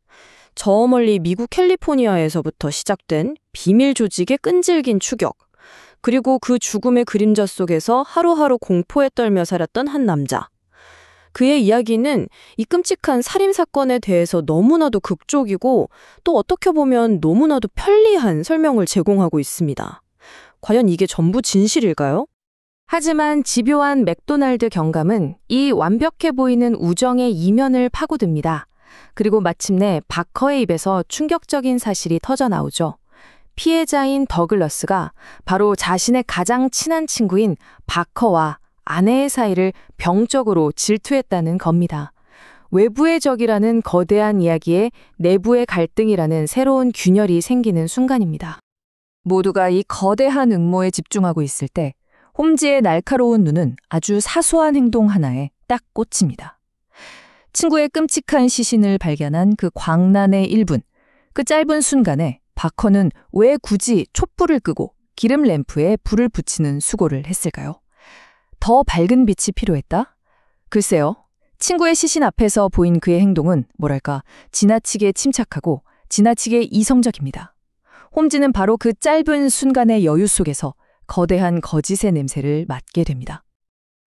저 멀리 미국 캘리포니아에서부터 시작된 비밀 조직의 끈질긴 추격, 그리고 그 죽음의 그림자 속에서 하루하루 공포에 떨며 살았던 한 남자. 그의 이야기는 이 끔찍한 살인 사건에 대해서 너무나도 극적이고 또 어떻게 보면 너무나도 편리한 설명을 제공하고 있습니다. 과연 이게 전부 진실일까요? 하지만 집요한 맥도날드 경감은 이 완벽해 보이는 우정의 이면을 파고듭니다. 그리고 마침내 바커의 입에서 충격적인 사실이 터져나오죠. 피해자인 더글러스가 바로 자신의 가장 친한 친구인 바커와 아내의 사이를 병적으로 질투했다는 겁니다. 외부의 적이라는 거대한 이야기에 내부의 갈등이라는 새로운 균열이 생기는 순간입니다. 모두가 이 거대한 음모에 집중하고 있을 때 홈즈의 날카로운 눈은 아주 사소한 행동 하나에 딱 꽂힙니다. 친구의 끔찍한 시신을 발견한 그 광란의 1분, 그 짧은 순간에 바커는 왜 굳이 촛불을 끄고 기름 램프에 불을 붙이는 수고를 했을까요? 더 밝은 빛이 필요했다? 글쎄요. 친구의 시신 앞에서 보인 그의 행동은 뭐랄까 지나치게 침착하고 지나치게 이성적입니다. 홈즈는 바로 그 짧은 순간의 여유 속에서 거대한 거짓의 냄새를 맡게 됩니다.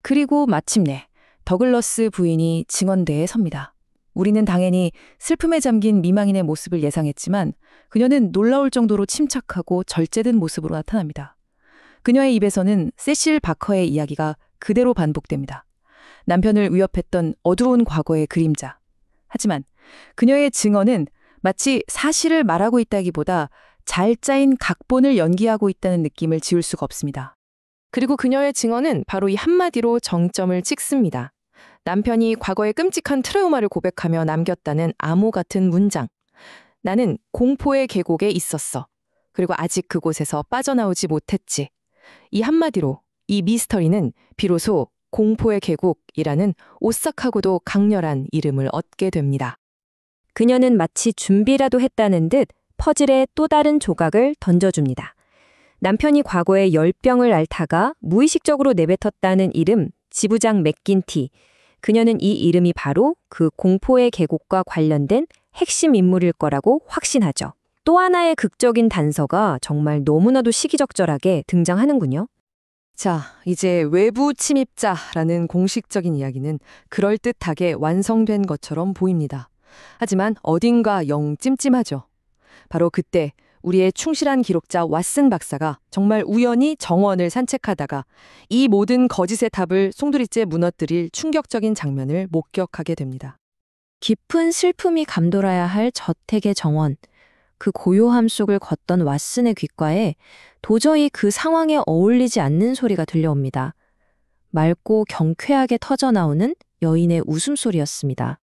그리고 마침내 더글러스 부인이 증언대에 섭니다. 우리는 당연히 슬픔에 잠긴 미망인의 모습을 예상했지만 그녀는 놀라울 정도로 침착하고 절제된 모습으로 나타납니다. 그녀의 입에서는 세실 바커의 이야기가 그대로 반복됩니다. 남편을 위협했던 어두운 과거의 그림자. 하지만 그녀의 증언은 마치 사실을 말하고 있다기보다 잘 짜인 각본을 연기하고 있다는 느낌을 지울 수가 없습니다. 그리고 그녀의 증언은 바로 이 한마디로 정점을 찍습니다. 남편이 과거의 끔찍한 트라우마를 고백하며 남겼다는 암호 같은 문장. 나는 공포의 계곡에 있었어. 그리고 아직 그곳에서 빠져나오지 못했지. 이 한마디로 이 미스터리는 비로소 공포의 계곡이라는 오싹하고도 강렬한 이름을 얻게 됩니다. 그녀는 마치 준비라도 했다는 듯 퍼즐의 또 다른 조각을 던져줍니다. 남편이 과거에 열병을 앓다가 무의식적으로 내뱉었다는 이름, 지부장 맥긴티. 그녀는 이 이름이 바로 그 공포의 계곡과 관련된 핵심 인물일 거라고 확신하죠. 또 하나의 극적인 단서가 정말 너무나도 시기적절하게 등장하는군요. 자, 이제 외부 침입자라는 공식적인 이야기는 그럴듯하게 완성된 것처럼 보입니다. 하지만 어딘가 영 찜찜하죠. 바로 그때 우리의 충실한 기록자 왓슨 박사가 정말 우연히 정원을 산책하다가 이 모든 거짓의 탑을 송두리째 무너뜨릴 충격적인 장면을 목격하게 됩니다. 깊은 슬픔이 감돌아야 할 저택의 정원. 그 고요함 속을 걷던 왓슨의 귓가에 도저히 그 상황에 어울리지 않는 소리가 들려옵니다. 맑고 경쾌하게 터져나오는 여인의 웃음소리였습니다.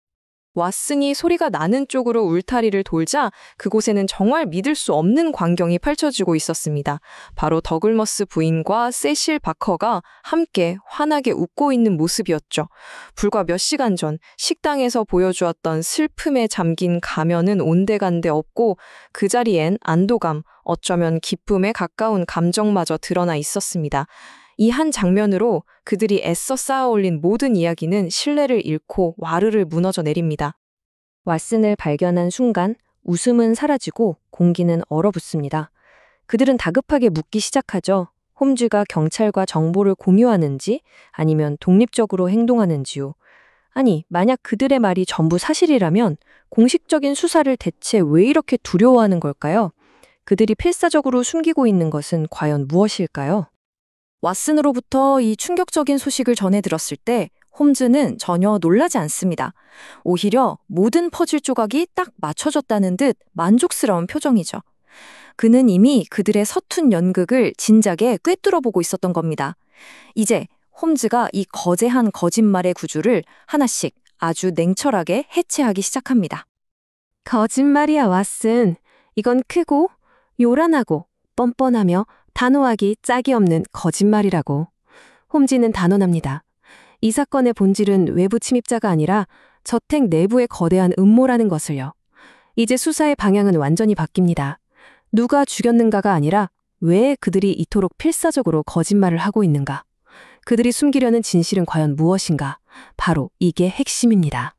왓슨이 소리가 나는 쪽으로 울타리를 돌자 그곳에는 정말 믿을 수 없는 광경이 펼쳐지고 있었습니다. 바로 더글머스 부인과 세실 바커가 함께 환하게 웃고 있는 모습이었죠. 불과 몇 시간 전 식당에서 보여주었던 슬픔에 잠긴 가면은 온데간데 없고 그 자리엔 안도감, 어쩌면 기쁨에 가까운 감정마저 드러나 있었습니다. 이 한 장면으로 그들이 애써 쌓아올린 모든 이야기는 신뢰를 잃고 와르르 무너져 내립니다. 왓슨을 발견한 순간 웃음은 사라지고 공기는 얼어붙습니다. 그들은 다급하게 묻기 시작하죠. 홈즈가 경찰과 정보를 공유하는지 아니면 독립적으로 행동하는지요. 아니, 만약 그들의 말이 전부 사실이라면 공식적인 수사를 대체 왜 이렇게 두려워하는 걸까요? 그들이 필사적으로 숨기고 있는 것은 과연 무엇일까요? 왓슨으로부터 이 충격적인 소식을 전해 들었을 때 홈즈는 전혀 놀라지 않습니다. 오히려 모든 퍼즐 조각이 딱 맞춰졌다는 듯 만족스러운 표정이죠. 그는 이미 그들의 서툰 연극을 진작에 꿰뚫어보고 있었던 겁니다. 이제 홈즈가 이 거대한 거짓말의 구조를 하나씩 아주 냉철하게 해체하기 시작합니다. 거짓말이야, 왓슨. 이건 크고 요란하고 뻔뻔하며 단호하기 짝이 없는 거짓말이라고. 홈즈는 단언합니다. 이 사건의 본질은 외부 침입자가 아니라 저택 내부의 거대한 음모라는 것을요. 이제 수사의 방향은 완전히 바뀝니다. 누가 죽였는가가 아니라 왜 그들이 이토록 필사적으로 거짓말을 하고 있는가. 그들이 숨기려는 진실은 과연 무엇인가. 바로 이게 핵심입니다.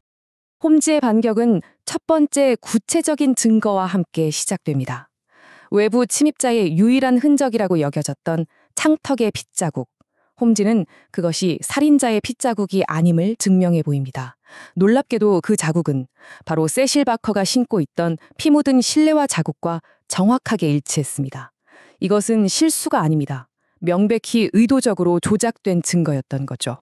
홈즈의 반격은 첫 번째 구체적인 증거와 함께 시작됩니다. 외부 침입자의 유일한 흔적이라고 여겨졌던 창턱의 빗자국, 홈즈는 그것이 살인자의 핏자국이 아님을 증명해 보입니다. 놀랍게도 그 자국은 바로 세실 바커가 신고 있던 피 묻은 실내화 자국과 정확하게 일치했습니다. 이것은 실수가 아닙니다. 명백히 의도적으로 조작된 증거였던 거죠.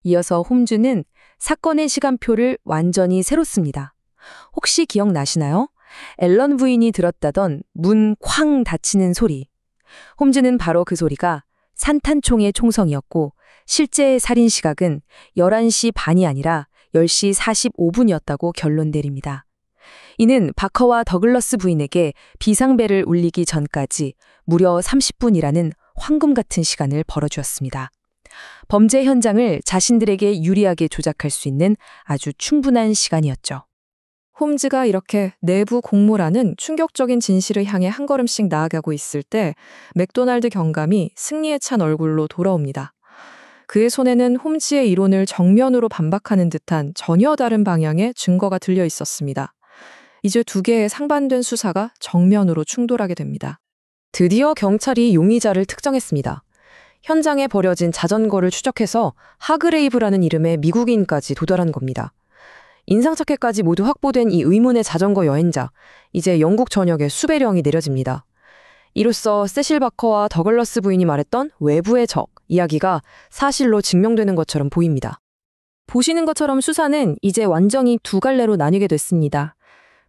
이어서 홈즈는 사건의 시간표를 완전히 새롭습니다. 혹시 기억나시나요? 앨런 부인이 들었다던 문 쾅 닫히는 소리. 홈즈는 바로 그 소리가 산탄총의 총성이었고 실제 살인 시각은 11시 반이 아니라 10시 45분이었다고 결론 내립니다. 이는 바커와 더글러스 부인에게 비상벨을 울리기 전까지 무려 30분이라는 황금 같은 시간을 벌어주었습니다. 범죄 현장을 자신들에게 유리하게 조작할 수 있는 아주 충분한 시간이었죠. 홈즈가 이렇게 내부 공모라는 충격적인 진실을 향해 한 걸음씩 나아가고 있을 때 맥도날드 경감이 승리에 찬 얼굴로 돌아옵니다. 그의 손에는 홈즈의 이론을 정면으로 반박하는 듯한 전혀 다른 방향의 증거가 들려 있었습니다. 이제 두 개의 상반된 수사가 정면으로 충돌하게 됩니다. 드디어 경찰이 용의자를 특정했습니다. 현장에 버려진 자전거를 추적해서 하그레이브라는 이름의 미국인까지 도달한 겁니다. 인상착해까지 모두 확보된 이 의문의 자전거 여행자, 이제 영국 전역에 수배령이 내려집니다. 이로써 세실 바커와 더글러스 부인이 말했던 외부의 적 이야기가 사실로 증명되는 것처럼 보입니다. 보시는 것처럼 수사는 이제 완전히 두 갈래로 나뉘게 됐습니다.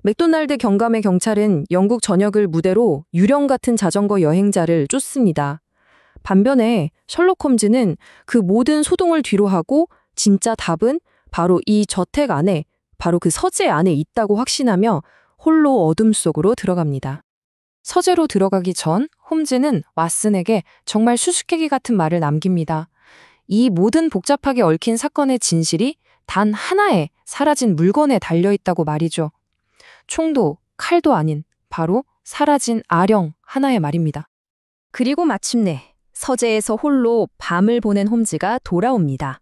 맥도날드 경감의 경찰은 영국 전역을 무대로 유령 같은 자전거 여행자를 쫓습니다. 반면에 셜록 홈즈는 그 모든 소동을 뒤로하고 진짜 답은 바로 이 저택 안에, 바로 그 서재 안에 있다고 확신하며 홀로 어둠 속으로 들어갑니다. 서재로 들어가기 전 홈즈는 왓슨에게 정말 수수께끼 같은 말을 남깁니다. 이 모든 복잡하게 얽힌 사건의 진실이 단 하나의 사라진 물건에 달려있다고 말이죠. 총도 칼도 아닌 바로 사라진 아령 하나의 말입니다. 그리고 마침내 서재에서 홀로 밤을 보낸 홈즈가 돌아옵니다.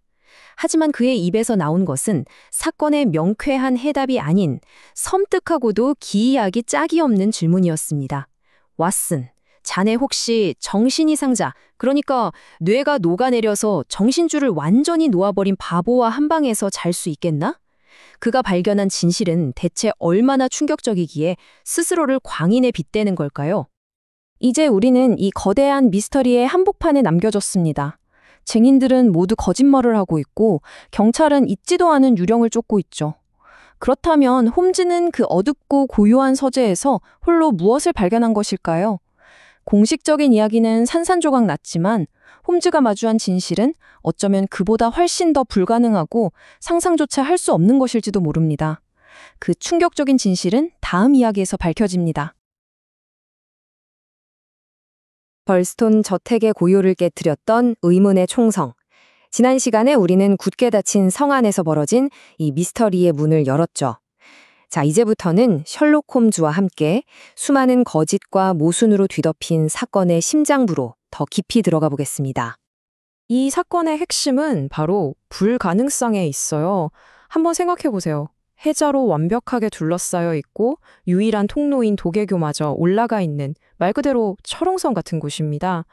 하지만 그의 입에서 나온 것은 사건의 명쾌한 해답이 아닌 섬뜩하고도 기이하기 짝이 없는 질문이었습니다. 왓슨, 자네 혹시 정신이상자, 그러니까 뇌가 녹아내려서 정신줄을 완전히 놓아버린 바보와 한 방에서 잘 수 있겠나? 그가 발견한 진실은 대체 얼마나 충격적이기에 스스로를 광인에 빗대는 걸까요? 이제 우리는 이 거대한 미스터리의 한복판에 남겨졌습니다. 증인들은 모두 거짓말을 하고 있고 경찰은 잊지도 않은 유령을 쫓고 있죠. 그렇다면 홈즈는 그 어둡고 고요한 서재에서 홀로 무엇을 발견한 것일까요? 공식적인 이야기는 산산조각 났지만 홈즈가 마주한 진실은 어쩌면 그보다 훨씬 더 불가능하고 상상조차 할 수 없는 것일지도 모릅니다. 그 충격적인 진실은 다음 이야기에서 밝혀집니다. 벌스톤 저택의 고요를 깨뜨렸던 의문의 총성. 지난 시간에 우리는 굳게 닫힌 성 안에서 벌어진 이 미스터리의 문을 열었죠. 자, 이제부터는 셜록 홈즈와 함께 수많은 거짓과 모순으로 뒤덮인 사건의 심장부로 더 깊이 들어가 보겠습니다. 이 사건의 핵심은 바로 불가능성에 있어요. 한번 생각해 보세요. 해자로 완벽하게 둘러싸여 있고 유일한 통로인 도계교마저 올라가 있는 말 그대로 철옹성 같은 곳입니다.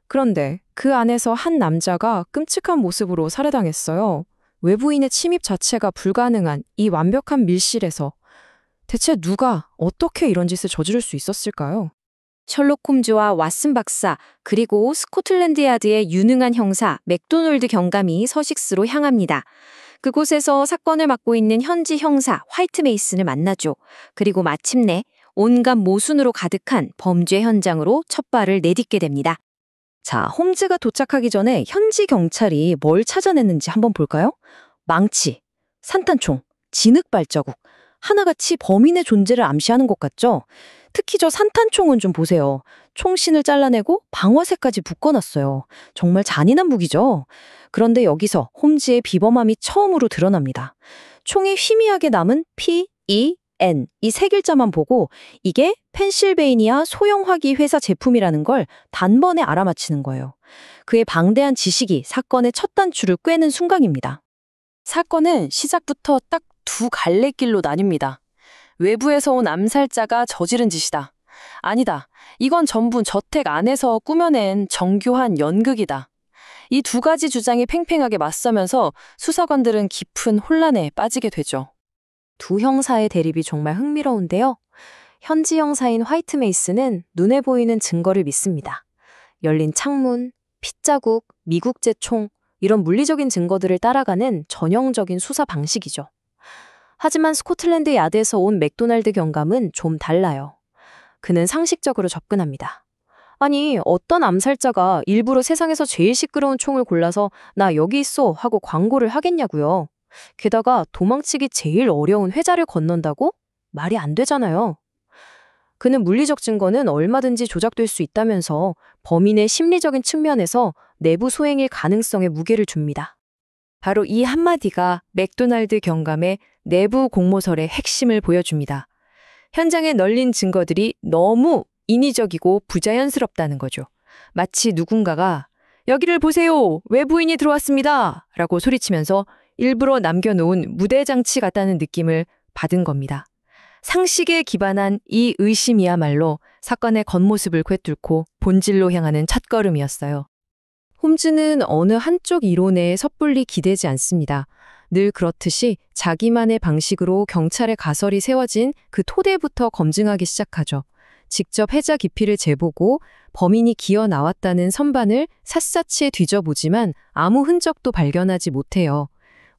그런데 그 안에서 한 남자가 끔찍한 모습으로 살해당했어요. 외부인의 침입 자체가 불가능한 이 완벽한 밀실에서 대체 누가 어떻게 이런 짓을 저지를 수 있었을까요? 셜록 홈즈와 왓슨 박사, 그리고 스코틀랜드 야드의 유능한 형사 맥도널드 경감이 서식스로 향합니다. 그곳에서 사건을 맡고 있는 현지 형사 화이트 메이슨을 만나죠. 그리고 마침내 온갖 모순으로 가득한 범죄 현장으로 첫 발을 내딛게 됩니다. 자, 홈즈가 도착하기 전에 현지 경찰이 뭘 찾아냈는지 한번 볼까요? 망치, 산탄총, 진흙 발자국, 하나같이 범인의 존재를 암시하는 것 같죠? 특히 저 산탄총은 좀 보세요. 총신을 잘라내고 방화쇠까지 묶어놨어요. 정말 잔인한 무기죠? 그런데 여기서 홈즈의 비범함이 처음으로 드러납니다. 총에 희미하게 남은 P-E-N 이 세 글자만 보고 이게 펜실베이니아 소형 화기 회사 제품이라는 걸 단번에 알아맞히는 거예요. 그의 방대한 지식이 사건의 첫 단추를 꿰는 순간입니다. 사건은 시작부터 딱 두 갈래길로 나뉩니다. 외부에서 온 암살자가 저지른 짓이다. 아니다. 이건 전부 저택 안에서 꾸며낸 정교한 연극이다. 이 두 가지 주장이 팽팽하게 맞서면서 수사관들은 깊은 혼란에 빠지게 되죠. 두 형사의 대립이 정말 흥미로운데요. 현지 형사인 화이트 메이슨은 눈에 보이는 증거를 믿습니다. 열린 창문, 핏자국, 미국제 총, 이런 물리적인 증거들을 따라가는 전형적인 수사 방식이죠. 하지만 스코틀랜드 야드에서 온 맥도날드 경감은 좀 달라요. 그는 상식적으로 접근합니다. 아니, 어떤 암살자가 일부러 세상에서 제일 시끄러운 총을 골라서 나 여기 있어 하고 광고를 하겠냐고요. 게다가 도망치기 제일 어려운 회자를 건넌다고? 말이 안 되잖아요. 그는 물리적 증거는 얼마든지 조작될 수 있다면서 범인의 심리적인 측면에서 내부 소행일 가능성에 무게를 줍니다. 바로 이 한마디가 맥도날드 경감의 내부 공모설의 핵심을 보여줍니다. 현장에 널린 증거들이 너무 인위적이고 부자연스럽다는 거죠. 마치 누군가가 여기를 보세요! 외부인이 들어왔습니다! 라고 소리치면서 일부러 남겨놓은 무대 장치 같다는 느낌을 받은 겁니다. 상식에 기반한 이 의심이야말로 사건의 겉모습을 꿰뚫고 본질로 향하는 첫걸음이었어요. 홈즈는 어느 한쪽 이론에 섣불리 기대지 않습니다. 늘 그렇듯이 자기만의 방식으로 경찰의 가설이 세워진 그 토대부터 검증하기 시작하죠. 직접 해자 깊이를 재보고 범인이 기어 나왔다는 선반을 샅샅이 뒤져보지만 아무 흔적도 발견하지 못해요.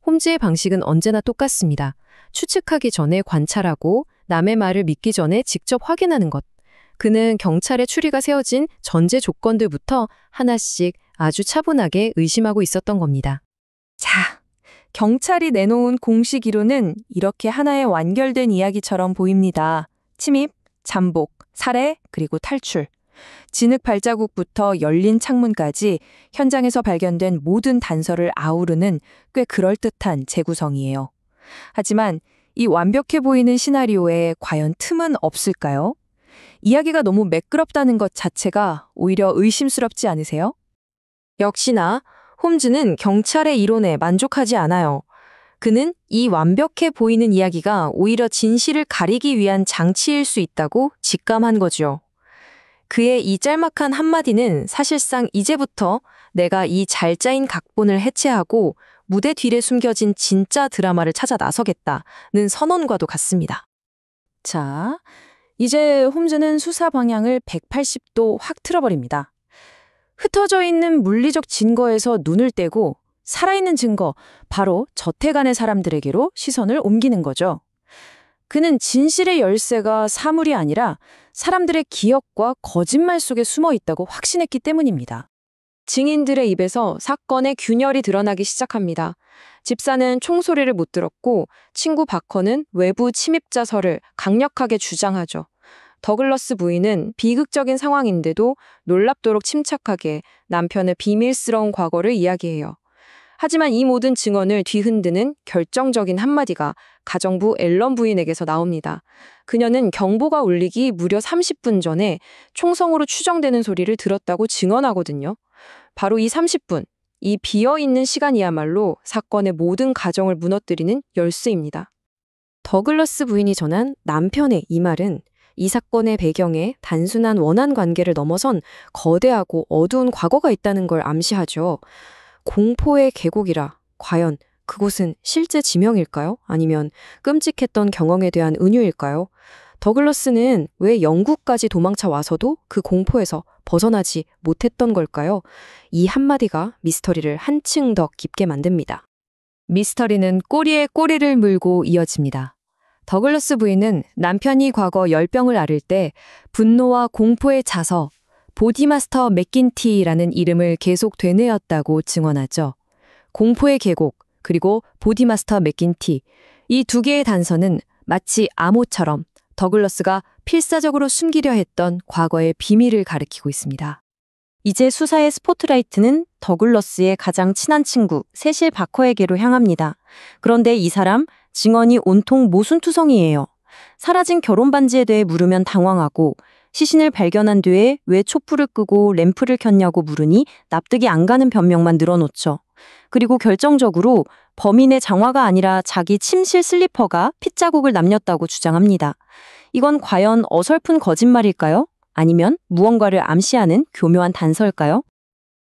홈즈의 방식은 언제나 똑같습니다. 추측하기 전에 관찰하고 남의 말을 믿기 전에 직접 확인하는 것. 그는 경찰의 추리가 세워진 전제 조건들부터 하나씩 아주 차분하게 의심하고 있었던 겁니다. 자, 경찰이 내놓은 공식 이론은 이렇게 하나의 완결된 이야기처럼 보입니다. 침입, 잠복, 살해, 그리고 탈출. 진흙 발자국부터 열린 창문까지 현장에서 발견된 모든 단서를 아우르는 꽤 그럴듯한 재구성이에요. 하지만 이 완벽해 보이는 시나리오에 과연 틈은 없을까요? 이야기가 너무 매끄럽다는 것 자체가 오히려 의심스럽지 않으세요? 역시나 홈즈는 경찰의 이론에 만족하지 않아요. 그는 이 완벽해 보이는 이야기가 오히려 진실을 가리기 위한 장치일 수 있다고 직감한 거죠. 그의 이 짤막한 한마디는 사실상 이제부터 내가 이 잘 짜인 각본을 해체하고 무대 뒤에 숨겨진 진짜 드라마를 찾아 나서겠다는 선언과도 같습니다. 자, 이제 홈즈는 수사 방향을 180도 확 틀어버립니다. 흩어져 있는 물리적 증거에서 눈을 떼고 살아있는 증거, 바로 저택 안의 사람들에게로 시선을 옮기는 거죠. 그는 진실의 열쇠가 사물이 아니라 사람들의 기억과 거짓말 속에 숨어 있다고 확신했기 때문입니다. 증인들의 입에서 사건의 균열이 드러나기 시작합니다. 집사는 총소리를 못 들었고 친구 바커는 외부 침입자설을 강력하게 주장하죠. 더글러스 부인은 비극적인 상황인데도 놀랍도록 침착하게 남편의 비밀스러운 과거를 이야기해요. 하지만 이 모든 증언을 뒤흔드는 결정적인 한마디가 가정부 앨런 부인에게서 나옵니다. 그녀는 경보가 울리기 무려 30분 전에 총성으로 추정되는 소리를 들었다고 증언하거든요. 바로 이 30분, 이 비어있는 시간이야말로 사건의 모든 가정을 무너뜨리는 열쇠입니다. 더글러스 부인이 전한 남편의 이 말은 이 사건의 배경에 단순한 원한 관계를 넘어선 거대하고 어두운 과거가 있다는 걸 암시하죠. 공포의 계곡이라 과연 그곳은 실제 지명일까요? 아니면 끔찍했던 경험에 대한 은유일까요? 더글러스는 왜 영국까지 도망쳐 와서도 그 공포에서 벗어나지 못했던 걸까요? 이 한마디가 미스터리를 한층 더 깊게 만듭니다. 미스터리는 꼬리에 꼬리를 물고 이어집니다. 더글러스 부인은 남편이 과거 열병을 앓을 때 분노와 공포에 차서 보디마스터 맥긴티라는 이름을 계속 되뇌었다고 증언하죠. 공포의 계곡, 그리고 보디마스터 맥긴티, 이 두 개의 단서는 마치 암호처럼 더글러스가 필사적으로 숨기려 했던 과거의 비밀을 가리키고 있습니다. 이제 수사의 스포트라이트는 더글러스의 가장 친한 친구 세실 바커에게로 향합니다. 그런데 이 사람 증언이 온통 모순투성이에요. 사라진 결혼 반지에 대해 물으면 당황하고 시신을 발견한 뒤에 왜 촛불을 끄고 램프를 켰냐고 물으니 납득이 안 가는 변명만 늘어놓죠. 그리고 결정적으로 범인의 장화가 아니라 자기 침실 슬리퍼가 핏자국을 남겼다고 주장합니다. 이건 과연 어설픈 거짓말일까요? 아니면 무언가를 암시하는 교묘한 단서일까요?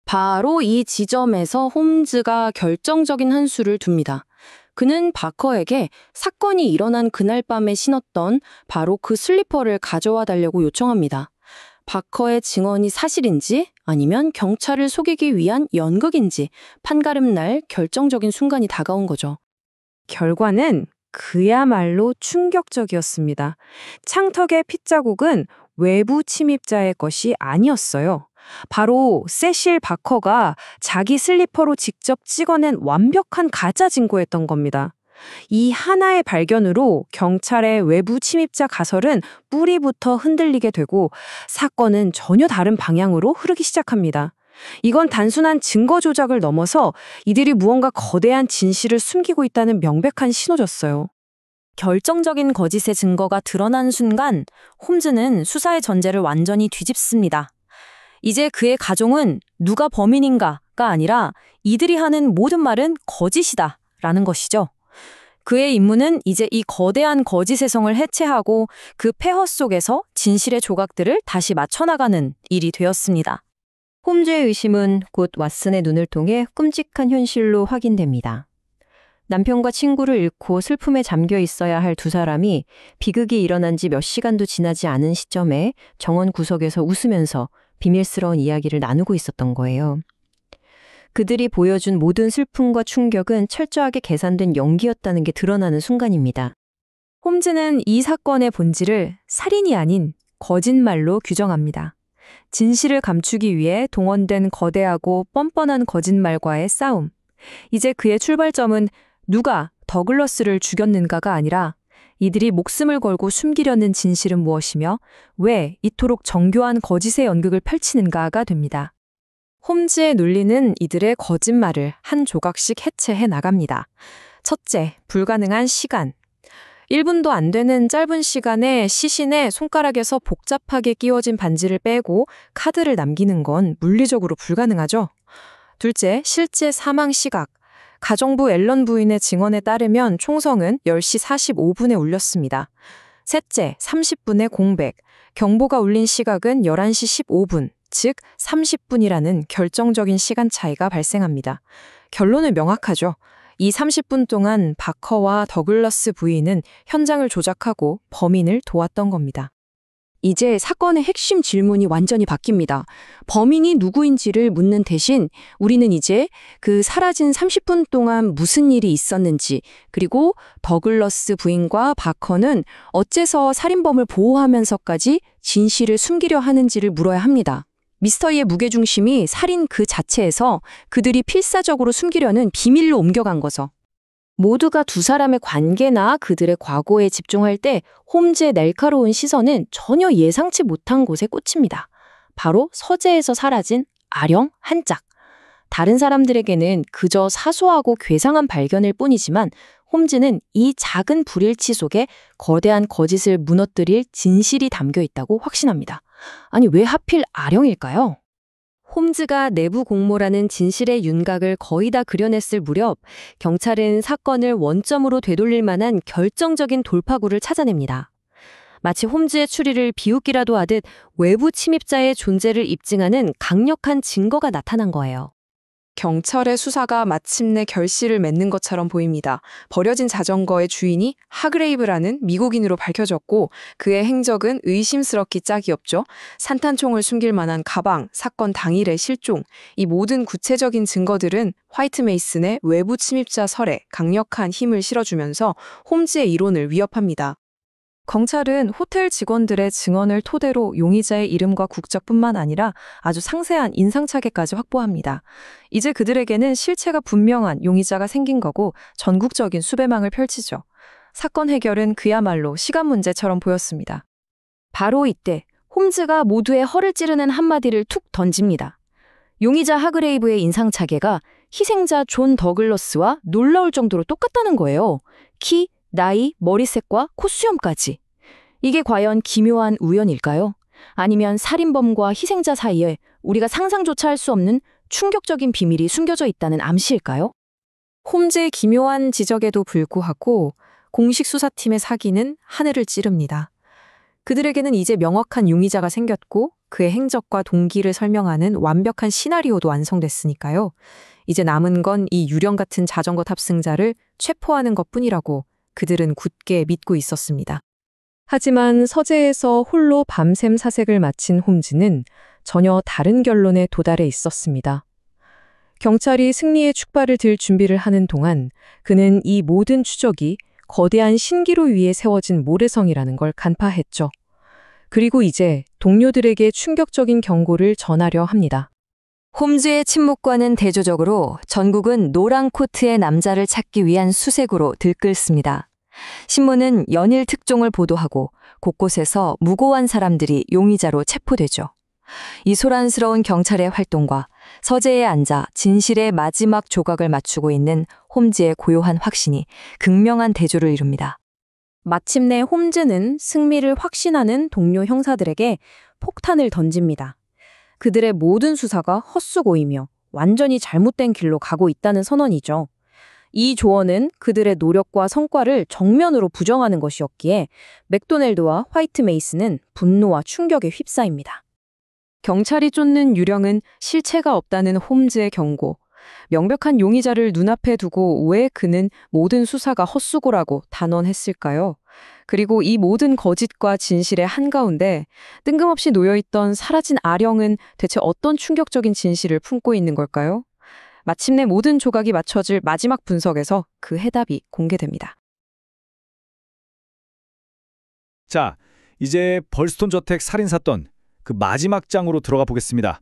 바로 이 지점에서 홈즈가 결정적인 한 수를 둡니다. 그는 바커에게 사건이 일어난 그날 밤에 신었던 바로 그 슬리퍼를 가져와 달라고 요청합니다. 바커의 증언이 사실인지 아니면 경찰을 속이기 위한 연극인지 판가름 날 결정적인 순간이 다가온 거죠. 결과는 그야말로 충격적이었습니다. 창턱의 핏자국은 외부 침입자의 것이 아니었어요. 바로 세실 바커가 자기 슬리퍼로 직접 찍어낸 완벽한 가짜 증거였던 겁니다. 이 하나의 발견으로 경찰의 외부 침입자 가설은 뿌리부터 흔들리게 되고 사건은 전혀 다른 방향으로 흐르기 시작합니다. 이건 단순한 증거 조작을 넘어서 이들이 무언가 거대한 진실을 숨기고 있다는 명백한 신호였어요. 결정적인 거짓의 증거가 드러난 순간 홈즈는 수사의 전제를 완전히 뒤집습니다. 이제 그의 가종은 누가 범인인가가 아니라 이들이 하는 모든 말은 거짓이다 라는 것이죠. 그의 임무는 이제 이 거대한 거짓의 성을 해체하고 그 폐허 속에서 진실의 조각들을 다시 맞춰나가는 일이 되었습니다. 홈즈의 의심은 곧 왓슨의 눈을 통해 끔찍한 현실로 확인됩니다. 남편과 친구를 잃고 슬픔에 잠겨 있어야 할 두 사람이 비극이 일어난 지 몇 시간도 지나지 않은 시점에 정원 구석에서 웃으면서 비밀스러운 이야기를 나누고 있었던 거예요. 그들이 보여준 모든 슬픔과 충격은 철저하게 계산된 연기였다는 게 드러나는 순간입니다. 홈즈는 이 사건의 본질을 살인이 아닌 거짓말로 규정합니다. 진실을 감추기 위해 동원된 거대하고 뻔뻔한 거짓말과의 싸움. 이제 그의 출발점은 누가 더글러스를 죽였는가가 아니라 이들이 목숨을 걸고 숨기려는 진실은 무엇이며 왜 이토록 정교한 거짓의 연극을 펼치는가가 됩니다. 홈즈의 논리는 이들의 거짓말을 한 조각씩 해체해 나갑니다. 첫째, 불가능한 시간. 1분도 안 되는 짧은 시간에 시신의 손가락에서 복잡하게 끼워진 반지를 빼고 카드를 남기는 건 물리적으로 불가능하죠. 둘째, 실제 사망 시각. 가정부 앨런 부인의 증언에 따르면 총성은 10시 45분에 울렸습니다. 셋째, 30분의 공백. 경보가 울린 시각은 11시 15분, 즉 30분이라는 결정적인 시간 차이가 발생합니다. 결론은 명확하죠. 이 30분 동안 바커와 더글러스 부인은 현장을 조작하고 범인을 도왔던 겁니다. 이제 사건의 핵심 질문이 완전히 바뀝니다. 범인이 누구인지를 묻는 대신 우리는 이제 그 사라진 30분 동안 무슨 일이 있었는지, 그리고 더글러스 부인과 바커는 어째서 살인범을 보호하면서까지 진실을 숨기려 하는지를 물어야 합니다. 미스터리의 무게중심이 살인 그 자체에서 그들이 필사적으로 숨기려는 비밀로 옮겨간 거죠. 모두가 두 사람의 관계나 그들의 과거에 집중할 때 홈즈의 날카로운 시선은 전혀 예상치 못한 곳에 꽂힙니다. 바로 서재에서 사라진 아령 한 짝. 다른 사람들에게는 그저 사소하고 괴상한 발견일 뿐이지만 홈즈는 이 작은 불일치 속에 거대한 거짓을 무너뜨릴 진실이 담겨 있다고 확신합니다. 아니, 왜 하필 아령일까요? 홈즈가 내부 공모라는 진실의 윤곽을 거의 다 그려냈을 무렵 경찰은 사건을 원점으로 되돌릴 만한 결정적인 돌파구를 찾아냅니다. 마치 홈즈의 추리를 비웃기라도 하듯 외부 침입자의 존재를 입증하는 강력한 증거가 나타난 거예요. 경찰의 수사가 마침내 결실을 맺는 것처럼 보입니다. 버려진 자전거의 주인이 하그레이브라는 미국인으로 밝혀졌고 그의 행적은 의심스럽기 짝이 없죠. 산탄총을 숨길 만한 가방, 사건 당일의 실종, 이 모든 구체적인 증거들은 화이트 메이슨의 외부 침입자 설에 강력한 힘을 실어주면서 홈즈의 이론을 위협합니다. 경찰은 호텔 직원들의 증언을 토대로 용의자의 이름과 국적뿐만 아니라 아주 상세한 인상착의까지 확보합니다. 이제 그들에게는 실체가 분명한 용의자가 생긴 거고 전국적인 수배망을 펼치죠. 사건 해결은 그야말로 시간 문제처럼 보였습니다. 바로 이때 홈즈가 모두의 허를 찌르는 한마디를 툭 던집니다. 용의자 하그레이브의 인상착의가 희생자 존 더글러스와 놀라울 정도로 똑같다는 거예요. 키, 나이, 머리색과 콧수염까지. 이게 과연 기묘한 우연일까요? 아니면 살인범과 희생자 사이에 우리가 상상조차 할 수 없는 충격적인 비밀이 숨겨져 있다는 암시일까요? 홈즈의 기묘한 지적에도 불구하고 공식 수사팀의 사기는 하늘을 찌릅니다. 그들에게는 이제 명확한 용의자가 생겼고 그의 행적과 동기를 설명하는 완벽한 시나리오도 완성됐으니까요. 이제 남은 건 이 유령 같은 자전거 탑승자를 체포하는 것뿐이라고 그들은 굳게 믿고 있었습니다. 하지만 서재에서 홀로 밤샘 사색을 마친 홈즈는 전혀 다른 결론에 도달해 있었습니다. 경찰이 승리의 축발을 들 준비를 하는 동안 그는 이 모든 추적이 거대한 신기루 위에 세워진 모래성이라는 걸 간파했죠. 그리고 이제 동료들에게 충격적인 경고를 전하려 합니다. 홈즈의 침묵과는 대조적으로 전국은 노란 코트의 남자를 찾기 위한 수색으로 들끓습니다. 신문은 연일 특종을 보도하고 곳곳에서 무고한 사람들이 용의자로 체포되죠. 이 소란스러운 경찰의 활동과 서재에 앉아 진실의 마지막 조각을 맞추고 있는 홈즈의 고요한 확신이 극명한 대조를 이룹니다. 마침내 홈즈는 승리를 확신하는 동료 형사들에게 폭탄을 던집니다. 그들의 모든 수사가 헛수고이며 완전히 잘못된 길로 가고 있다는 선언이죠. 이 조언은 그들의 노력과 성과를 정면으로 부정하는 것이었기에 맥도날드와 화이트 메이스는 분노와 충격에 휩싸입니다. 경찰이 쫓는 유령은 실체가 없다는 홈즈의 경고, 명백한 용의자를 눈앞에 두고 왜 그는 모든 수사가 헛수고라고 단언했을까요? 그리고 이 모든 거짓과 진실의 한가운데 뜬금없이 놓여있던 사라진 아령은 대체 어떤 충격적인 진실을 품고 있는 걸까요? 마침내 모든 조각이 맞춰질 마지막 분석에서 그 해답이 공개됩니다. 자, 이제 벌스톤 저택 살인사건 그 마지막 장으로 들어가 보겠습니다.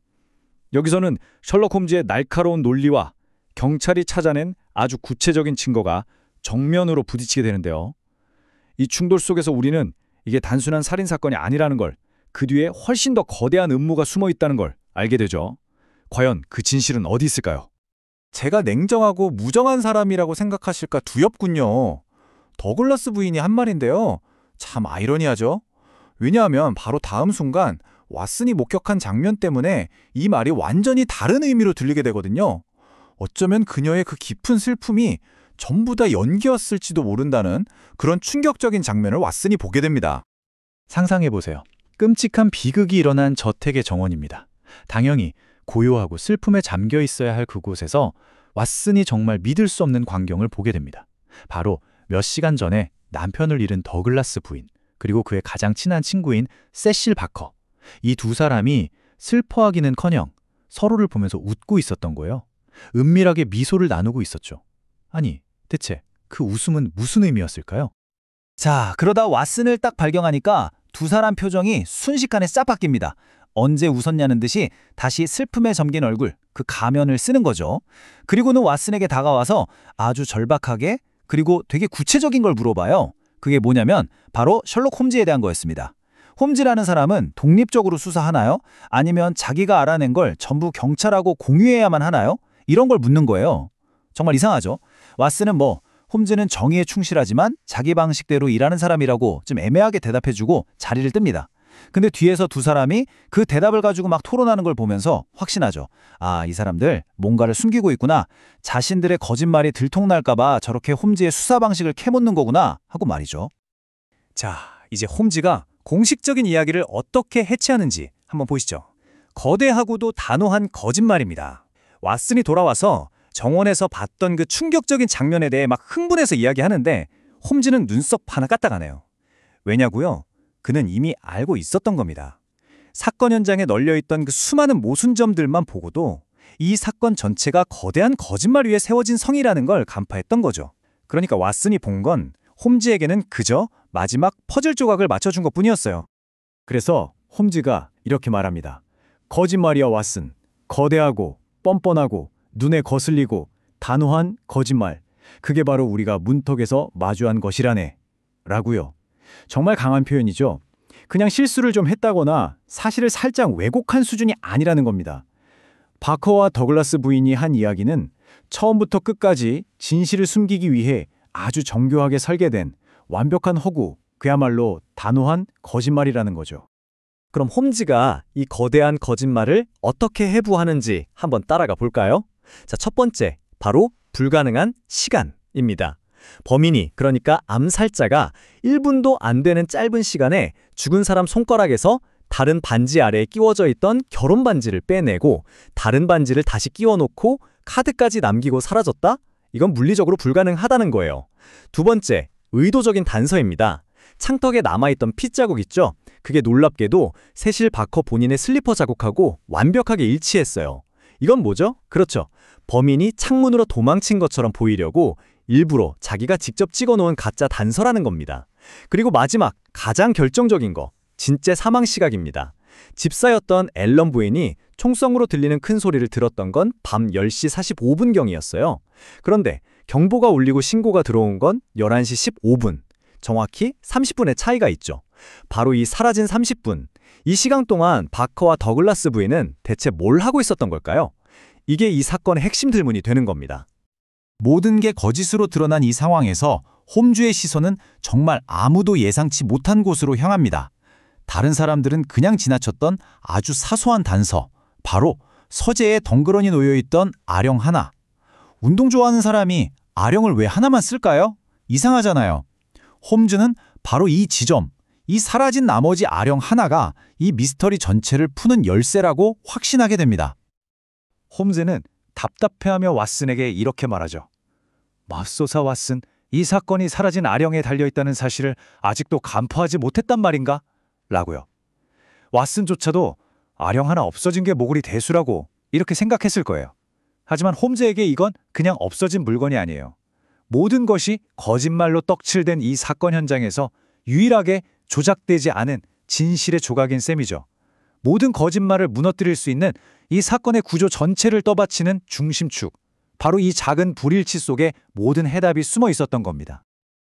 여기서는 셜록 홈즈의 날카로운 논리와 경찰이 찾아낸 아주 구체적인 증거가 정면으로 부딪히게 되는데요. 이 충돌 속에서 우리는 이게 단순한 살인사건이 아니라는 걸, 그 뒤에 훨씬 더 거대한 음모가 숨어 있다는 걸 알게 되죠. 과연 그 진실은 어디 있을까요? 제가 냉정하고 무정한 사람이라고 생각하실까 두렵군요. 더글라스 부인이 한 말인데요. 참 아이러니하죠? 왜냐하면 바로 다음 순간 왓슨이 목격한 장면 때문에 이 말이 완전히 다른 의미로 들리게 되거든요. 어쩌면 그녀의 그 깊은 슬픔이 전부 다 연기였을지도 모른다는 그런 충격적인 장면을 왓슨이 보게 됩니다. 상상해보세요. 끔찍한 비극이 일어난 저택의 정원입니다. 당연히 고요하고 슬픔에 잠겨 있어야 할 그곳에서 왓슨이 정말 믿을 수 없는 광경을 보게 됩니다. 바로 몇 시간 전에 남편을 잃은 더글라스 부인, 그리고 그의 가장 친한 친구인 세실 바커. 이 두 사람이 슬퍼하기는커녕 서로를 보면서 웃고 있었던 거예요. 은밀하게 미소를 나누고 있었죠. 아니, 대체 그 웃음은 무슨 의미였을까요? 자, 그러다 왓슨을 딱 발견하니까 두 사람 표정이 순식간에 싹 바뀝니다. 언제 웃었냐는 듯이 다시 슬픔에 잠긴 얼굴, 그 가면을 쓰는 거죠. 그리고는 왓슨에게 다가와서 아주 절박하게 그리고 되게 구체적인 걸 물어봐요. 그게 뭐냐면 바로 셜록 홈즈에 대한 거였습니다. 홈즈라는 사람은 독립적으로 수사하나요? 아니면 자기가 알아낸 걸 전부 경찰하고 공유해야만 하나요? 이런 걸 묻는 거예요. 정말 이상하죠? 왓슨은 홈즈는 정의에 충실하지만 자기 방식대로 일하는 사람이라고 좀 애매하게 대답해주고 자리를 뜹니다. 근데 뒤에서 두 사람이 그 대답을 가지고 막 토론하는 걸 보면서 확신하죠. 아, 이 사람들 뭔가를 숨기고 있구나. 자신들의 거짓말이 들통날까 봐 저렇게 홈즈의 수사 방식을 캐묻는 거구나 하고 말이죠. 자, 이제 홈즈가 공식적인 이야기를 어떻게 해체하는지 한번 보시죠. 거대하고도 단호한 거짓말입니다. 왓슨이 돌아와서 정원에서 봤던 그 충격적인 장면에 대해 막 흥분해서 이야기하는데 홈즈는 눈썹 하나 까딱하네요. 왜냐고요? 그는 이미 알고 있었던 겁니다. 사건 현장에 널려있던 그 수많은 모순점들만 보고도 이 사건 전체가 거대한 거짓말 위에 세워진 성이라는 걸 간파했던 거죠. 그러니까 왓슨이 본 건 홈즈에게는 그저 마지막 퍼즐 조각을 맞춰준 것뿐이었어요. 그래서 홈즈가 이렇게 말합니다. 거짓말이야 왓슨. 거대하고 뻔뻔하고 눈에 거슬리고 단호한 거짓말. 그게 바로 우리가 문턱에서 마주한 것이라네. 라고요. 정말 강한 표현이죠. 그냥 실수를 좀 했다거나 사실을 살짝 왜곡한 수준이 아니라는 겁니다. 바커와 더글라스 부인이 한 이야기는 처음부터 끝까지 진실을 숨기기 위해 아주 정교하게 설계된 완벽한 허구, 그야말로 단호한 거짓말이라는 거죠. 그럼 홈즈가 이 거대한 거짓말을 어떻게 해부하는지 한번 따라가 볼까요? 자, 첫 번째, 바로 불가능한 시간입니다. 범인이, 그러니까 암살자가 1분도 안 되는 짧은 시간에 죽은 사람 손가락에서 다른 반지 아래에 끼워져 있던 결혼 반지를 빼내고 다른 반지를 다시 끼워놓고 카드까지 남기고 사라졌다? 이건 물리적으로 불가능하다는 거예요. 두 번째, 의도적인 단서입니다. 창턱에 남아있던 피 자국 있죠? 그게 놀랍게도 세실 바커 본인의 슬리퍼 자국하고 완벽하게 일치했어요. 이건 뭐죠? 그렇죠. 범인이 창문으로 도망친 것처럼 보이려고 일부러 자기가 직접 찍어놓은 가짜 단서라는 겁니다. 그리고 마지막, 가장 결정적인 거, 진짜 사망 시각입니다. 집사였던 앨런 부인이 총성으로 들리는 큰 소리를 들었던 건 밤 10시 45분경이었어요. 그런데 경보가 울리고 신고가 들어온 건 11시 15분. 정확히 30분의 차이가 있죠. 바로 이 사라진 30분. 이 시간 동안 바커와 더글라스 부인은 대체 뭘 하고 있었던 걸까요? 이게 이 사건의 핵심 질문이 되는 겁니다. 모든 게 거짓으로 드러난 이 상황에서 홈즈의 시선은 정말 아무도 예상치 못한 곳으로 향합니다. 다른 사람들은 그냥 지나쳤던 아주 사소한 단서, 바로 서재에 덩그러니 놓여있던 아령 하나. 운동 좋아하는 사람이 아령을 왜 하나만 쓸까요? 이상하잖아요. 홈즈는 바로 이 지점, 이 사라진 나머지 아령 하나가 이 미스터리 전체를 푸는 열쇠라고 확신하게 됩니다. 홈즈는 답답해하며 왓슨에게 이렇게 말하죠. 맙소사 왓슨, 이 사건이 사라진 아령에 달려있다는 사실을 아직도 간파하지 못했단 말인가? 라고요. 왓슨조차도 아령 하나 없어진 게 모골이 대수라고 이렇게 생각했을 거예요. 하지만 홈즈에게 이건 그냥 없어진 물건이 아니에요. 모든 것이 거짓말로 떡칠된 이 사건 현장에서 유일하게 조작되지 않은 진실의 조각인 셈이죠. 모든 거짓말을 무너뜨릴 수 있는 이 사건의 구조 전체를 떠받치는 중심축, 바로 이 작은 불일치 속에 모든 해답이 숨어 있었던 겁니다.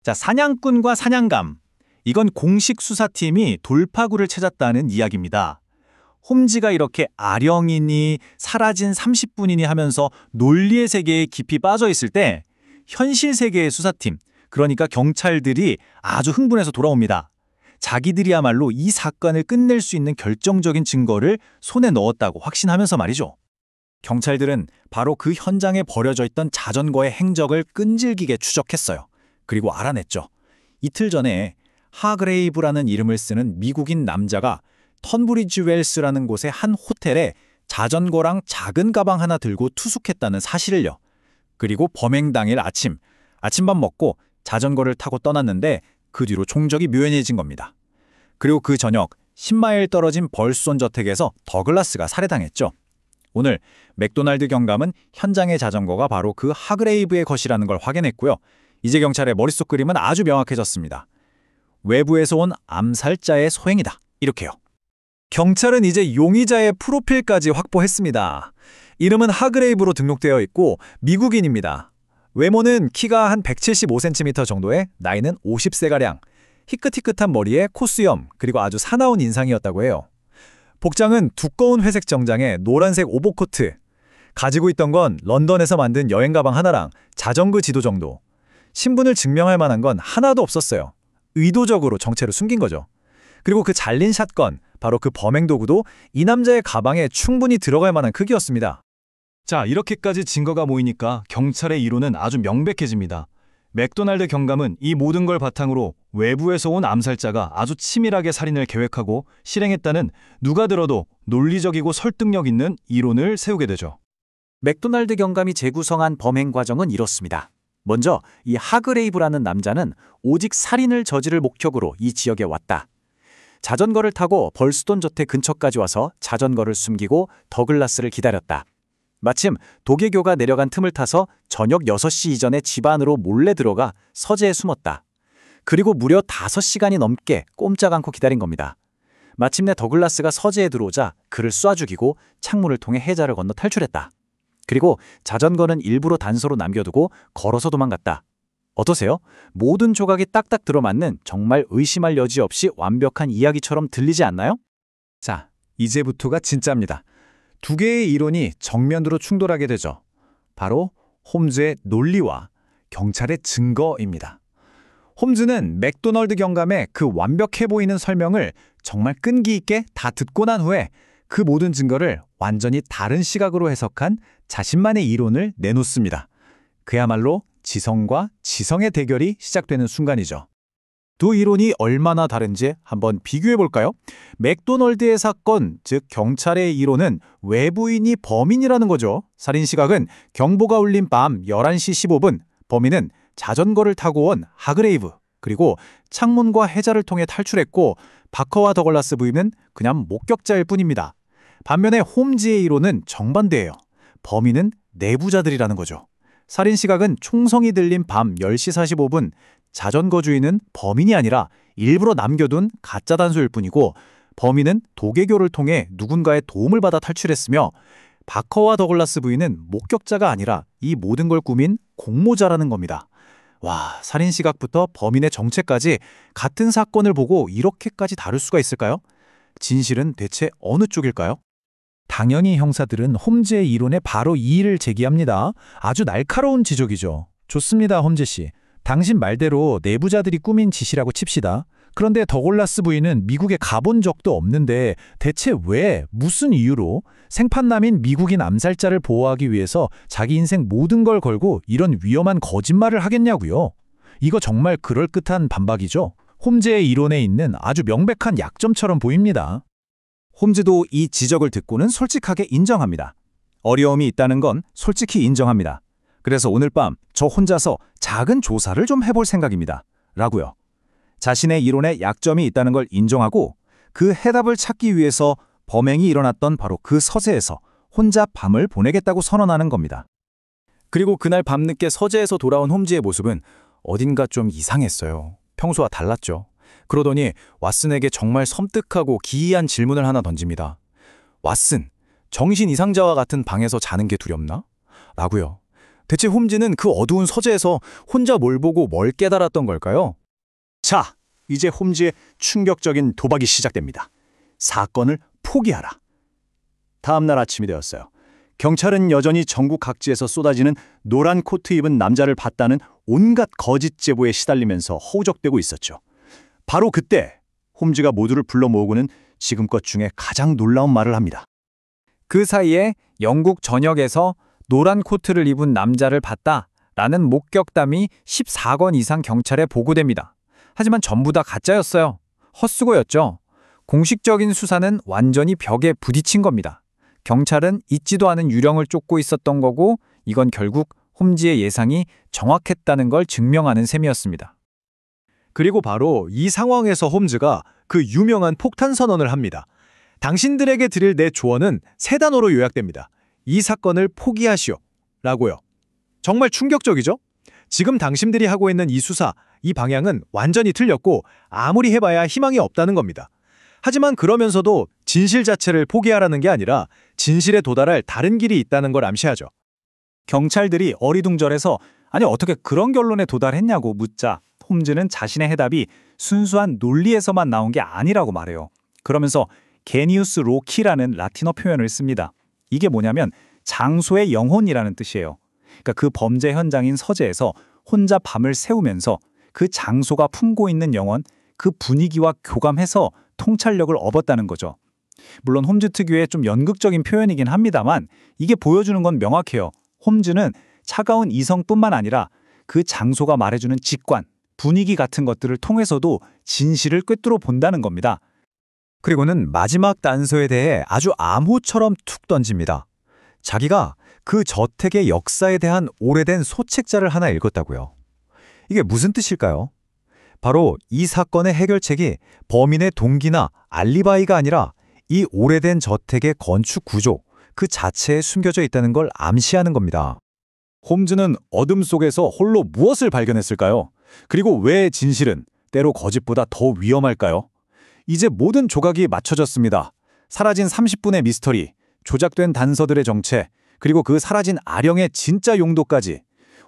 자, 사냥꾼과 사냥감. 이건 공식 수사팀이 돌파구를 찾았다는 이야기입니다. 홈즈가 이렇게 아령이니 사라진 30분이니 하면서 논리의 세계에 깊이 빠져 있을 때 현실 세계의 수사팀, 그러니까 경찰들이 아주 흥분해서 돌아옵니다. 자기들이야말로 이 사건을 끝낼 수 있는 결정적인 증거를 손에 넣었다고 확신하면서 말이죠. 경찰들은 바로 그 현장에 버려져 있던 자전거의 행적을 끈질기게 추적했어요. 그리고 알아냈죠. 이틀 전에 하그레이브라는 이름을 쓰는 미국인 남자가 턴브리지 웰스라는 곳의 한 호텔에 자전거랑 작은 가방 하나 들고 투숙했다는 사실을요. 그리고 범행 당일 아침밥 먹고 자전거를 타고 떠났는데 그 뒤로 총적이 묘연해진 겁니다. 그리고 그 저녁 10마일 떨어진 벌스온 저택에서 더글라스가 살해당했죠. 오늘 맥도날드 경감은 현장의 자전거가 바로 그 하그레이브의 것이라는 걸 확인했고요. 이제 경찰의 머릿속 그림은 아주 명확해졌습니다. 외부에서 온 암살자의 소행이다. 이렇게요. 경찰은 이제 용의자의 프로필까지 확보했습니다. 이름은 하그레이브로 등록되어 있고 미국인입니다. 외모는 키가 한 175cm 정도에 나이는 50세가량, 희끗희끗한 머리에 콧수염, 그리고 아주 사나운 인상이었다고 해요. 복장은 두꺼운 회색 정장에 노란색 오버코트, 가지고 있던 건 런던에서 만든 여행 가방 하나랑 자전거 지도 정도. 신분을 증명할 만한 건 하나도 없었어요. 의도적으로 정체를 숨긴 거죠. 그리고 그 잘린 샷건, 바로 그 범행 도구도 이 남자의 가방에 충분히 들어갈 만한 크기였습니다. 자, 이렇게까지 증거가 모이니까 경찰의 이론은 아주 명백해집니다. 맥도날드 경감은 이 모든 걸 바탕으로 외부에서 온 암살자가 아주 치밀하게 살인을 계획하고 실행했다는 누가 들어도 논리적이고 설득력 있는 이론을 세우게 되죠. 맥도날드 경감이 재구성한 범행 과정은 이렇습니다. 먼저 이 하그레이브라는 남자는 오직 살인을 저지를 목적으로 이 지역에 왔다. 자전거를 타고 벌스돈 저택 근처까지 와서 자전거를 숨기고 더글라스를 기다렸다. 마침 도개교가 내려간 틈을 타서 저녁 6시 이전에 집 안으로 몰래 들어가 서재에 숨었다. 그리고 무려 5시간이 넘게 꼼짝 않고 기다린 겁니다. 마침내 더글라스가 서재에 들어오자 그를 쏴 죽이고 창문을 통해 해자를 건너 탈출했다. 그리고 자전거는 일부러 단서로 남겨두고 걸어서 도망갔다. 어떠세요? 모든 조각이 딱딱 들어맞는 정말 의심할 여지 없이 완벽한 이야기처럼 들리지 않나요? 자, 이제부터가 진짜입니다. 두 개의 이론이 정면으로 충돌하게 되죠. 바로 홈즈의 논리와 경찰의 증거입니다. 홈즈는 맥도널드 경감의 그 완벽해 보이는 설명을 정말 끈기 있게 다 듣고 난 후에 그 모든 증거를 완전히 다른 시각으로 해석한 자신만의 이론을 내놓습니다. 그야말로 지성과 지성의 대결이 시작되는 순간이죠. 두 이론이 얼마나 다른지 한번 비교해 볼까요? 맥도널드의 사건, 즉 경찰의 이론은 외부인이 범인이라는 거죠. 살인 시각은 경보가 울린 밤 11시 15분, 범인은 자전거를 타고 온 하그레이브, 그리고 창문과 해자를 통해 탈출했고 바커와 더글라스 부인은 그냥 목격자일 뿐입니다. 반면에 홈즈의 이론은 정반대예요. 범인은 내부자들이라는 거죠. 살인 시각은 총성이 들린 밤 10시 45분, 자전거 주인은 범인이 아니라 일부러 남겨둔 가짜 단서일 뿐이고 범인은 도개교를 통해 누군가의 도움을 받아 탈출했으며 바커와 더글라스 부인은 목격자가 아니라 이 모든 걸 꾸민 공모자라는 겁니다. 와, 살인 시각부터 범인의 정체까지 같은 사건을 보고 이렇게까지 다를 수가 있을까요? 진실은 대체 어느 쪽일까요? 당연히 형사들은 홈즈의 이론에 바로 이의를 제기합니다. 아주 날카로운 지적이죠. 좋습니다, 홈즈 씨. 당신 말대로 내부자들이 꾸민 짓이라고 칩시다. 그런데 더글라스 부인은 미국에 가본 적도 없는데 대체 왜, 무슨 이유로 생판남인 미국인 암살자를 보호하기 위해서 자기 인생 모든 걸 걸고 이런 위험한 거짓말을 하겠냐고요. 이거 정말 그럴듯한 반박이죠. 홈즈의 이론에 있는 아주 명백한 약점처럼 보입니다. 홈즈도 이 지적을 듣고는 솔직하게 인정합니다. 어려움이 있다는 건 솔직히 인정합니다. 그래서 오늘 밤 저 혼자서 작은 조사를 좀 해볼 생각입니다. 라고요. 자신의 이론에 약점이 있다는 걸 인정하고 그 해답을 찾기 위해서 범행이 일어났던 바로 그 서재에서 혼자 밤을 보내겠다고 선언하는 겁니다. 그리고 그날 밤늦게 서재에서 돌아온 홈즈의 모습은 어딘가 좀 이상했어요. 평소와 달랐죠. 그러더니 왓슨에게 정말 섬뜩하고 기이한 질문을 하나 던집니다. 왓슨, 정신 이상자와 같은 방에서 자는 게 두렵나? 라고요. 대체 홈즈는 그 어두운 서재에서 혼자 뭘 보고 뭘 깨달았던 걸까요? 자, 이제 홈즈의 충격적인 도박이 시작됩니다. 사건을 포기하라. 다음 날 아침이 되었어요. 경찰은 여전히 전국 각지에서 쏟아지는 노란 코트 입은 남자를 봤다는 온갖 거짓 제보에 시달리면서 허우적대고 있었죠. 바로 그때 홈즈가 모두를 불러 모으고는 지금껏 중에 가장 놀라운 말을 합니다. 그 사이에 영국 전역에서 노란 코트를 입은 남자를 봤다라는 목격담이 14건 이상 경찰에 보고됩니다. 하지만 전부 다 가짜였어요. 헛수고였죠. 공식적인 수사는 완전히 벽에 부딪힌 겁니다. 경찰은 잊지도 않은 유령을 쫓고 있었던 거고 이건 결국 홈즈의 예상이 정확했다는 걸 증명하는 셈이었습니다. 그리고 바로 이 상황에서 홈즈가 그 유명한 폭탄 선언을 합니다. 당신들에게 드릴 내 조언은 세 단어로 요약됩니다. 이 사건을 포기하시오. 라고요. 정말 충격적이죠? 지금 당신들이 하고 있는 이 수사, 이 방향은 완전히 틀렸고 아무리 해봐야 희망이 없다는 겁니다. 하지만 그러면서도 진실 자체를 포기하라는 게 아니라 진실에 도달할 다른 길이 있다는 걸 암시하죠. 경찰들이 어리둥절해서 아니 어떻게 그런 결론에 도달했냐고 묻자 홈즈는 자신의 해답이 순수한 논리에서만 나온 게 아니라고 말해요. 그러면서 게니우스 로키라는 라틴어 표현을 씁니다. 이게 뭐냐면 장소의 영혼이라는 뜻이에요. 그러니까 그 범죄 현장인 서재에서 혼자 밤을 새우면서 그 장소가 품고 있는 영혼, 그 분위기와 교감해서 통찰력을 얻었다는 거죠. 물론 홈즈 특유의 좀 연극적인 표현이긴 합니다만 이게 보여주는 건 명확해요. 홈즈는 차가운 이성뿐만 아니라 그 장소가 말해주는 직관, 분위기 같은 것들을 통해서도 진실을 꿰뚫어 본다는 겁니다. 그리고는 마지막 단서에 대해 아주 암호처럼 툭 던집니다. 자기가 그 저택의 역사에 대한 오래된 소책자를 하나 읽었다고요. 이게 무슨 뜻일까요? 바로 이 사건의 해결책이 범인의 동기나 알리바이가 아니라 이 오래된 저택의 건축 구조, 그 자체에 숨겨져 있다는 걸 암시하는 겁니다. 홈즈는 어둠 속에서 홀로 무엇을 발견했을까요? 그리고 왜 진실은 때로 거짓보다 더 위험할까요? 이제 모든 조각이 맞춰졌습니다. 사라진 30분의 미스터리, 조작된 단서들의 정체, 그리고 그 사라진 아령의 진짜 용도까지.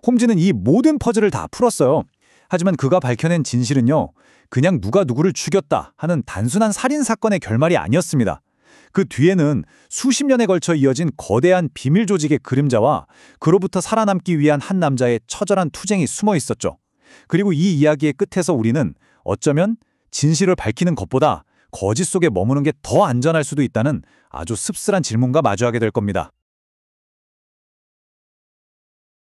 홈즈는 이 모든 퍼즐을 다 풀었어요. 하지만 그가 밝혀낸 진실은요, 그냥 누가 누구를 죽였다 하는 단순한 살인사건의 결말이 아니었습니다. 그 뒤에는 수십 년에 걸쳐 이어진 거대한 비밀 조직의 그림자와 그로부터 살아남기 위한 한 남자의 처절한 투쟁이 숨어 있었죠. 그리고 이 이야기의 끝에서 우리는 어쩌면 진실을 밝히는 것보다 거짓 속에 머무는 게 더 안전할 수도 있다는 아주 씁쓸한 질문과 마주하게 될 겁니다.